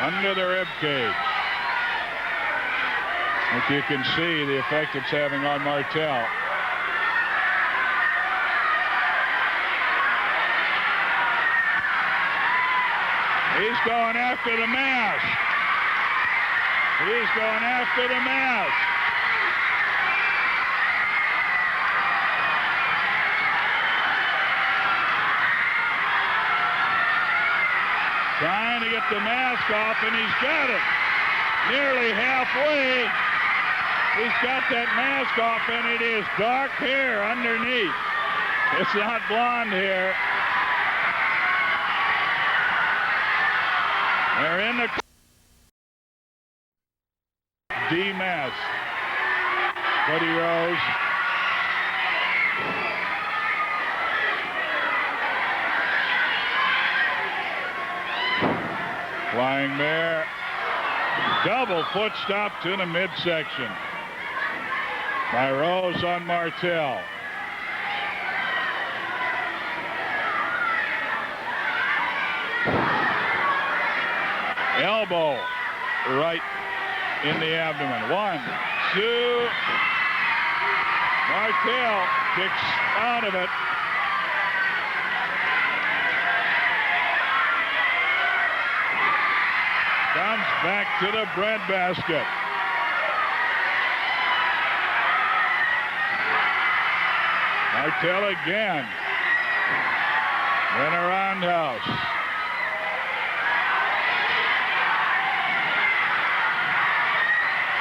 Under the rib cage. As you can see the effect it's having on Martel. He's going after the mask. He's going after the mask. Trying to get the mask off, and he's got it. Nearly halfway. He's got that mask off, and it is dark hair underneath. It's not blonde hair. They're in the D-mask. Buddy Rose. Flying there. Double foot stop to the midsection by Rose on Martel. Elbow right in the abdomen. 1, 2. Martel kicks out of it. Comes back to the breadbasket. Martel again. Then a roundhouse.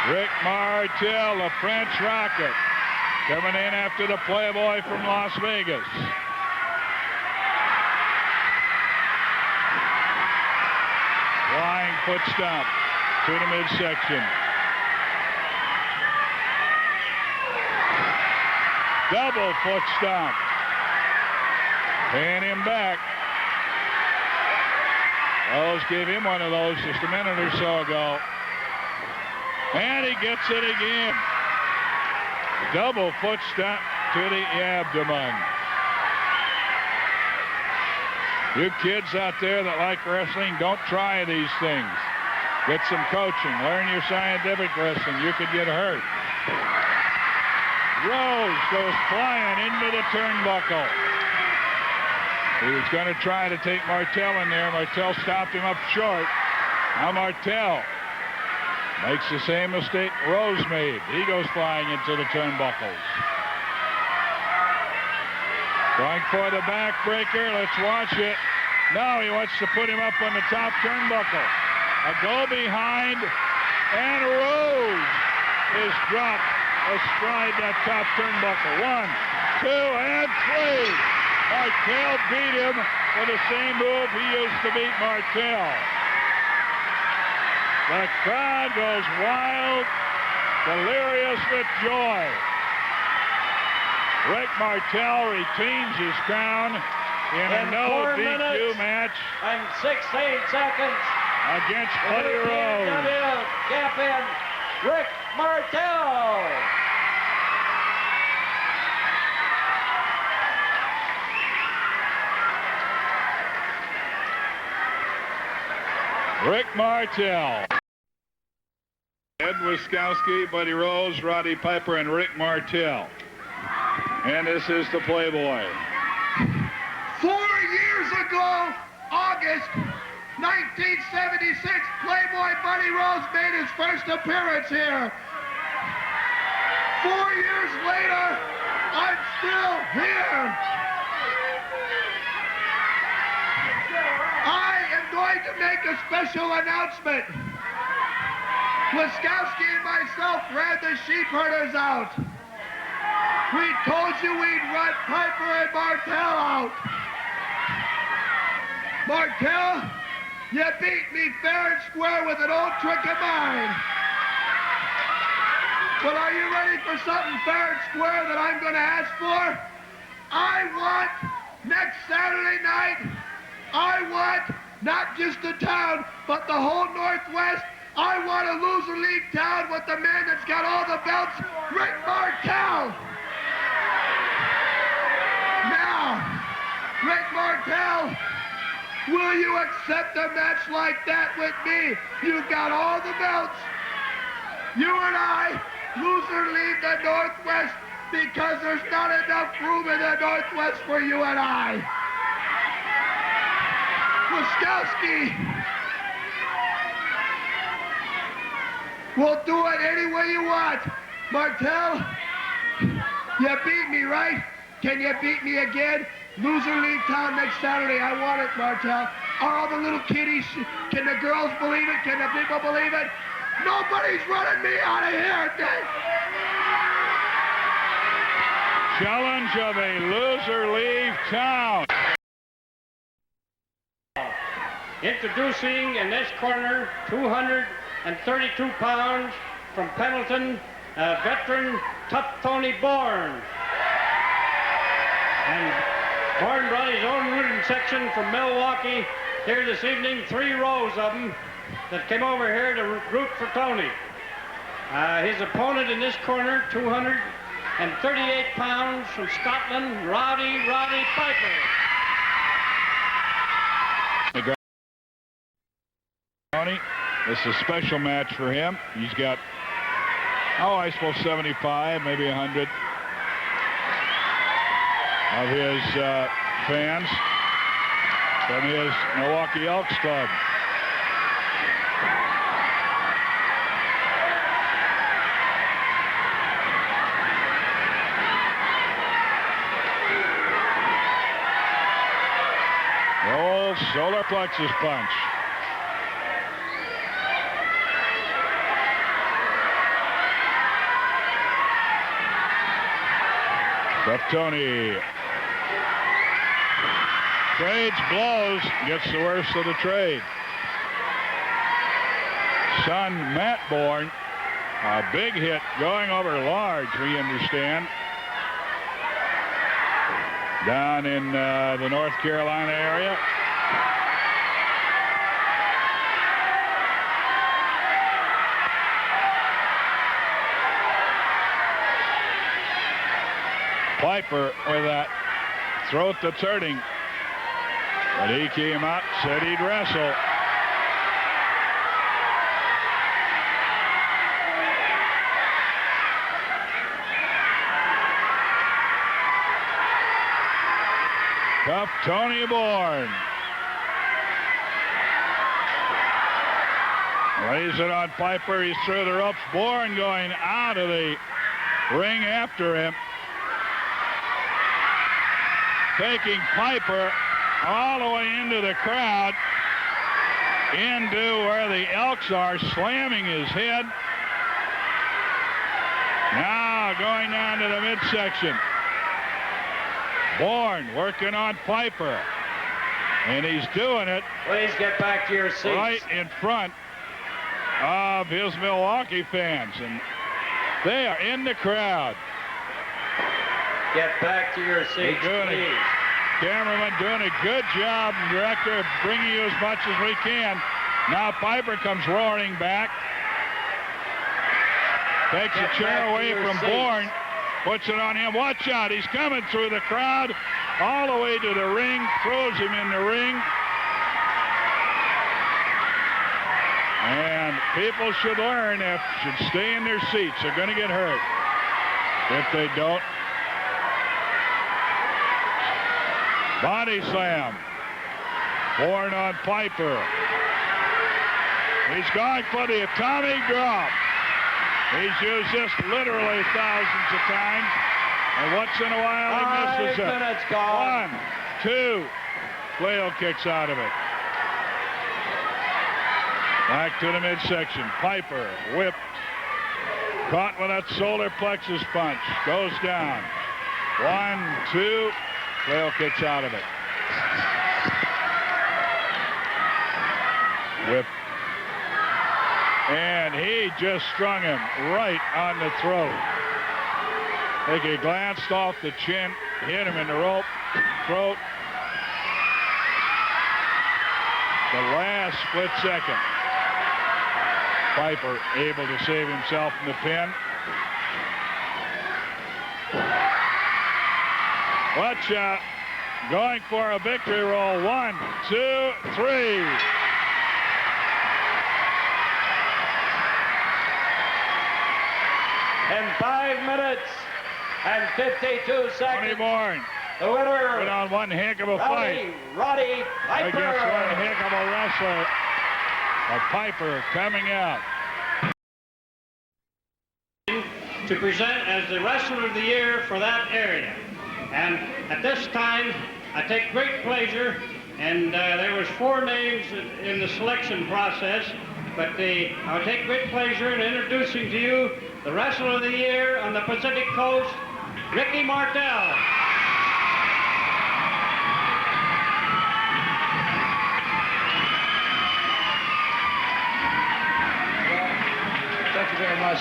Rick Martel, the French Rocket, coming in after the Playboy from Las Vegas. Flying foot stomp to the midsection. Double foot stomp. Pin him back. Rose gave him one of those just a minute or so ago. And he gets it again. Double foot stomp to the abdomen. You kids out there that like wrestling, don't try these things. Get some coaching. Learn your scientific wrestling. You could get hurt. Rose goes flying into the turnbuckle. He was going to try to take Martel in there. Martel stopped him up short. Now Martel makes the same mistake Rose made. He goes flying into the turnbuckles. Going for the backbreaker. Let's watch it. No, he wants to put him up on the top turnbuckle. A go behind, and Rose is dropped astride that top turnbuckle. 1, 2, and 3. Martel beat him with the same move he used to beat Martel. The crowd goes wild, delirious with joy. Rick Martel retains his crown in a no DQ match and 16 seconds against Buddy Rose. Gap in Rick Martel. Rick Martel. Ed Wiskowski, Buddy Rose, Roddy Piper, and Rick Martel. And this is the Playboy. 4 years ago, August 1976, Playboy Buddy Rose made his first appearance here. 4 years later, I'm still here. I am going to make a special announcement. Wiskowski and myself ran the Sheepherders out. We told you we'd run Piper and Martel out. Martel, you beat me fair and square with an old trick of mine. But are you ready for something fair and square that I'm going to ask for? I want next Saturday night, I want not just the town, but the whole Northwest. I want a loser league town with the man that's got all the belts, Rick Martel. Now, Rick Martel, will you accept a match like that with me? You've got all the belts. You and I, loser leave the Northwest because there's not enough room in the Northwest for you and I. Wiskowski, we'll do it any way you want. Martel, you beat me, right? Can you beat me again? Loser league town next Saturday. I want it, Martel. Are all the little kiddies, can the girls believe it? Can the people believe it? Nobody's running me out of here. Challenge of a loser league town. Introducing in this corner, 232 pounds from Pendleton, veteran Tough Tony Bourne. And Bourne brought his own rooting section from Milwaukee here this evening, 3 rows of them that came over here to root for Tony. His opponent in this corner, 238 pounds from Scotland, Roddy Piper. Tony, This is a special match for him. He's got, I suppose 75, maybe 100 of his fans from his Milwaukee Elks club. The old solar plexus punch. Tough Tony trades blows, gets the worst of the trade. Son Matt Bourne, a big hit going over large, we understand, down in the North Carolina area. Piper with that throat that's hurting. But he came out, said he'd wrestle. Tough Tony Bourne. Lays it on Piper. He's through the ropes. Bourne going out of the ring after him. Taking Piper all the way into the crowd, into where the Elks are, slamming his head. Now going down to the midsection. Bourne working on Piper, and he's doing it. Please get back to your seats. Right in front of his Milwaukee fans, and they are in the crowd. Get back to your seats, please. Cameraman doing a good job, director, bringing you as much as we can. Now Piper comes roaring back. Takes a chair away from Bourne. Puts it on him. Watch out. He's coming through the crowd all the way to the ring. Throws him in the ring. And people should learn, should stay in their seats. They're going to get hurt if they don't. Body slam. Bourne on Piper. He's going for the atomic drop. He's used this literally thousands of times. And once in a while he misses it. 5 minutes gone. 1, 2. Flail kicks out of it. Back to the midsection. Piper whipped. Caught with that solar plexus punch. Goes down. 1, 2. Flail kicks out of it. Whip. And he just strung him right on the throat. I think he glanced off the chin, hit him in the throat. The last split second. Piper able to save himself from the pin. Watch out. Going for a victory roll. 1, 2, 3. In 5 minutes and 52 seconds. Tony Bourne. The winner. Put on one heck of a fight. Roddy Piper. Against one heck of a wrestler. A Piper coming out. To present as the Wrestler of the Year for that area. And at this time, I take great pleasure, and there was 4 names in the selection process, but I would take great pleasure in introducing to you the Wrestler of the Year on the Pacific Coast, Ricky Martel. Thank you very much.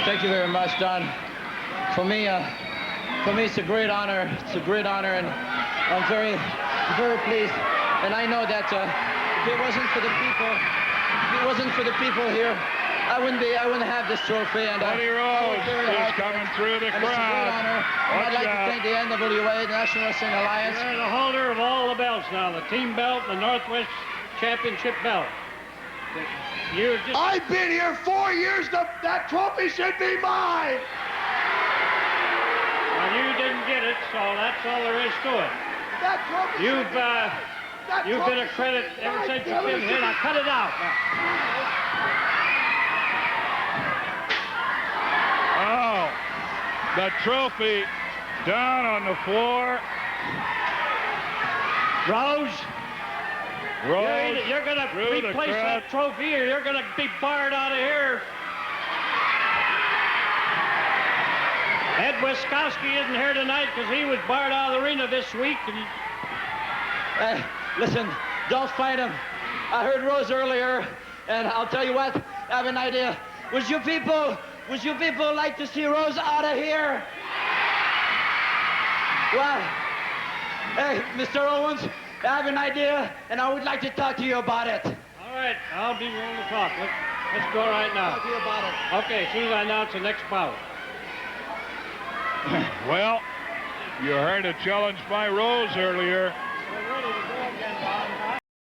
Thank you very much, Don. For me, it's a great honor. It's a great honor, and I'm very, very pleased. And I know that if it wasn't for the people here, I wouldn't have this trophy. And Roddy Rose is coming through the crowd. It's a great honor. And I'd like to thank the NWA, the National Wrestling Alliance. They're the holder of all the belts now, the team belt, the Northwest Championship belt. Thank you. I've been here 4 years. That trophy should be mine. Well, you didn't get it, so that's all there is to it. That trophy You've been a credit ever since you've been here. Now cut it out. Oh, the trophy down on the floor. Rose, you're going to replace that trophy, or you're going to be barred out of here. Ed Wiskowski isn't here tonight because he was barred out of the arena this week. Hey, listen, don't fight him. I heard Rose earlier, and I'll tell you what, I have an idea. Would you people like to see Rose out of here? Well, hey, Mr. Owens, I have an idea, and I would like to talk to you about it. All right, I'll be willing to talk. Let's go right now. Talk to you about it. Okay, as soon as I announce the next bout. Well, you heard a challenge by Rose earlier. We're ready to go again, Bob.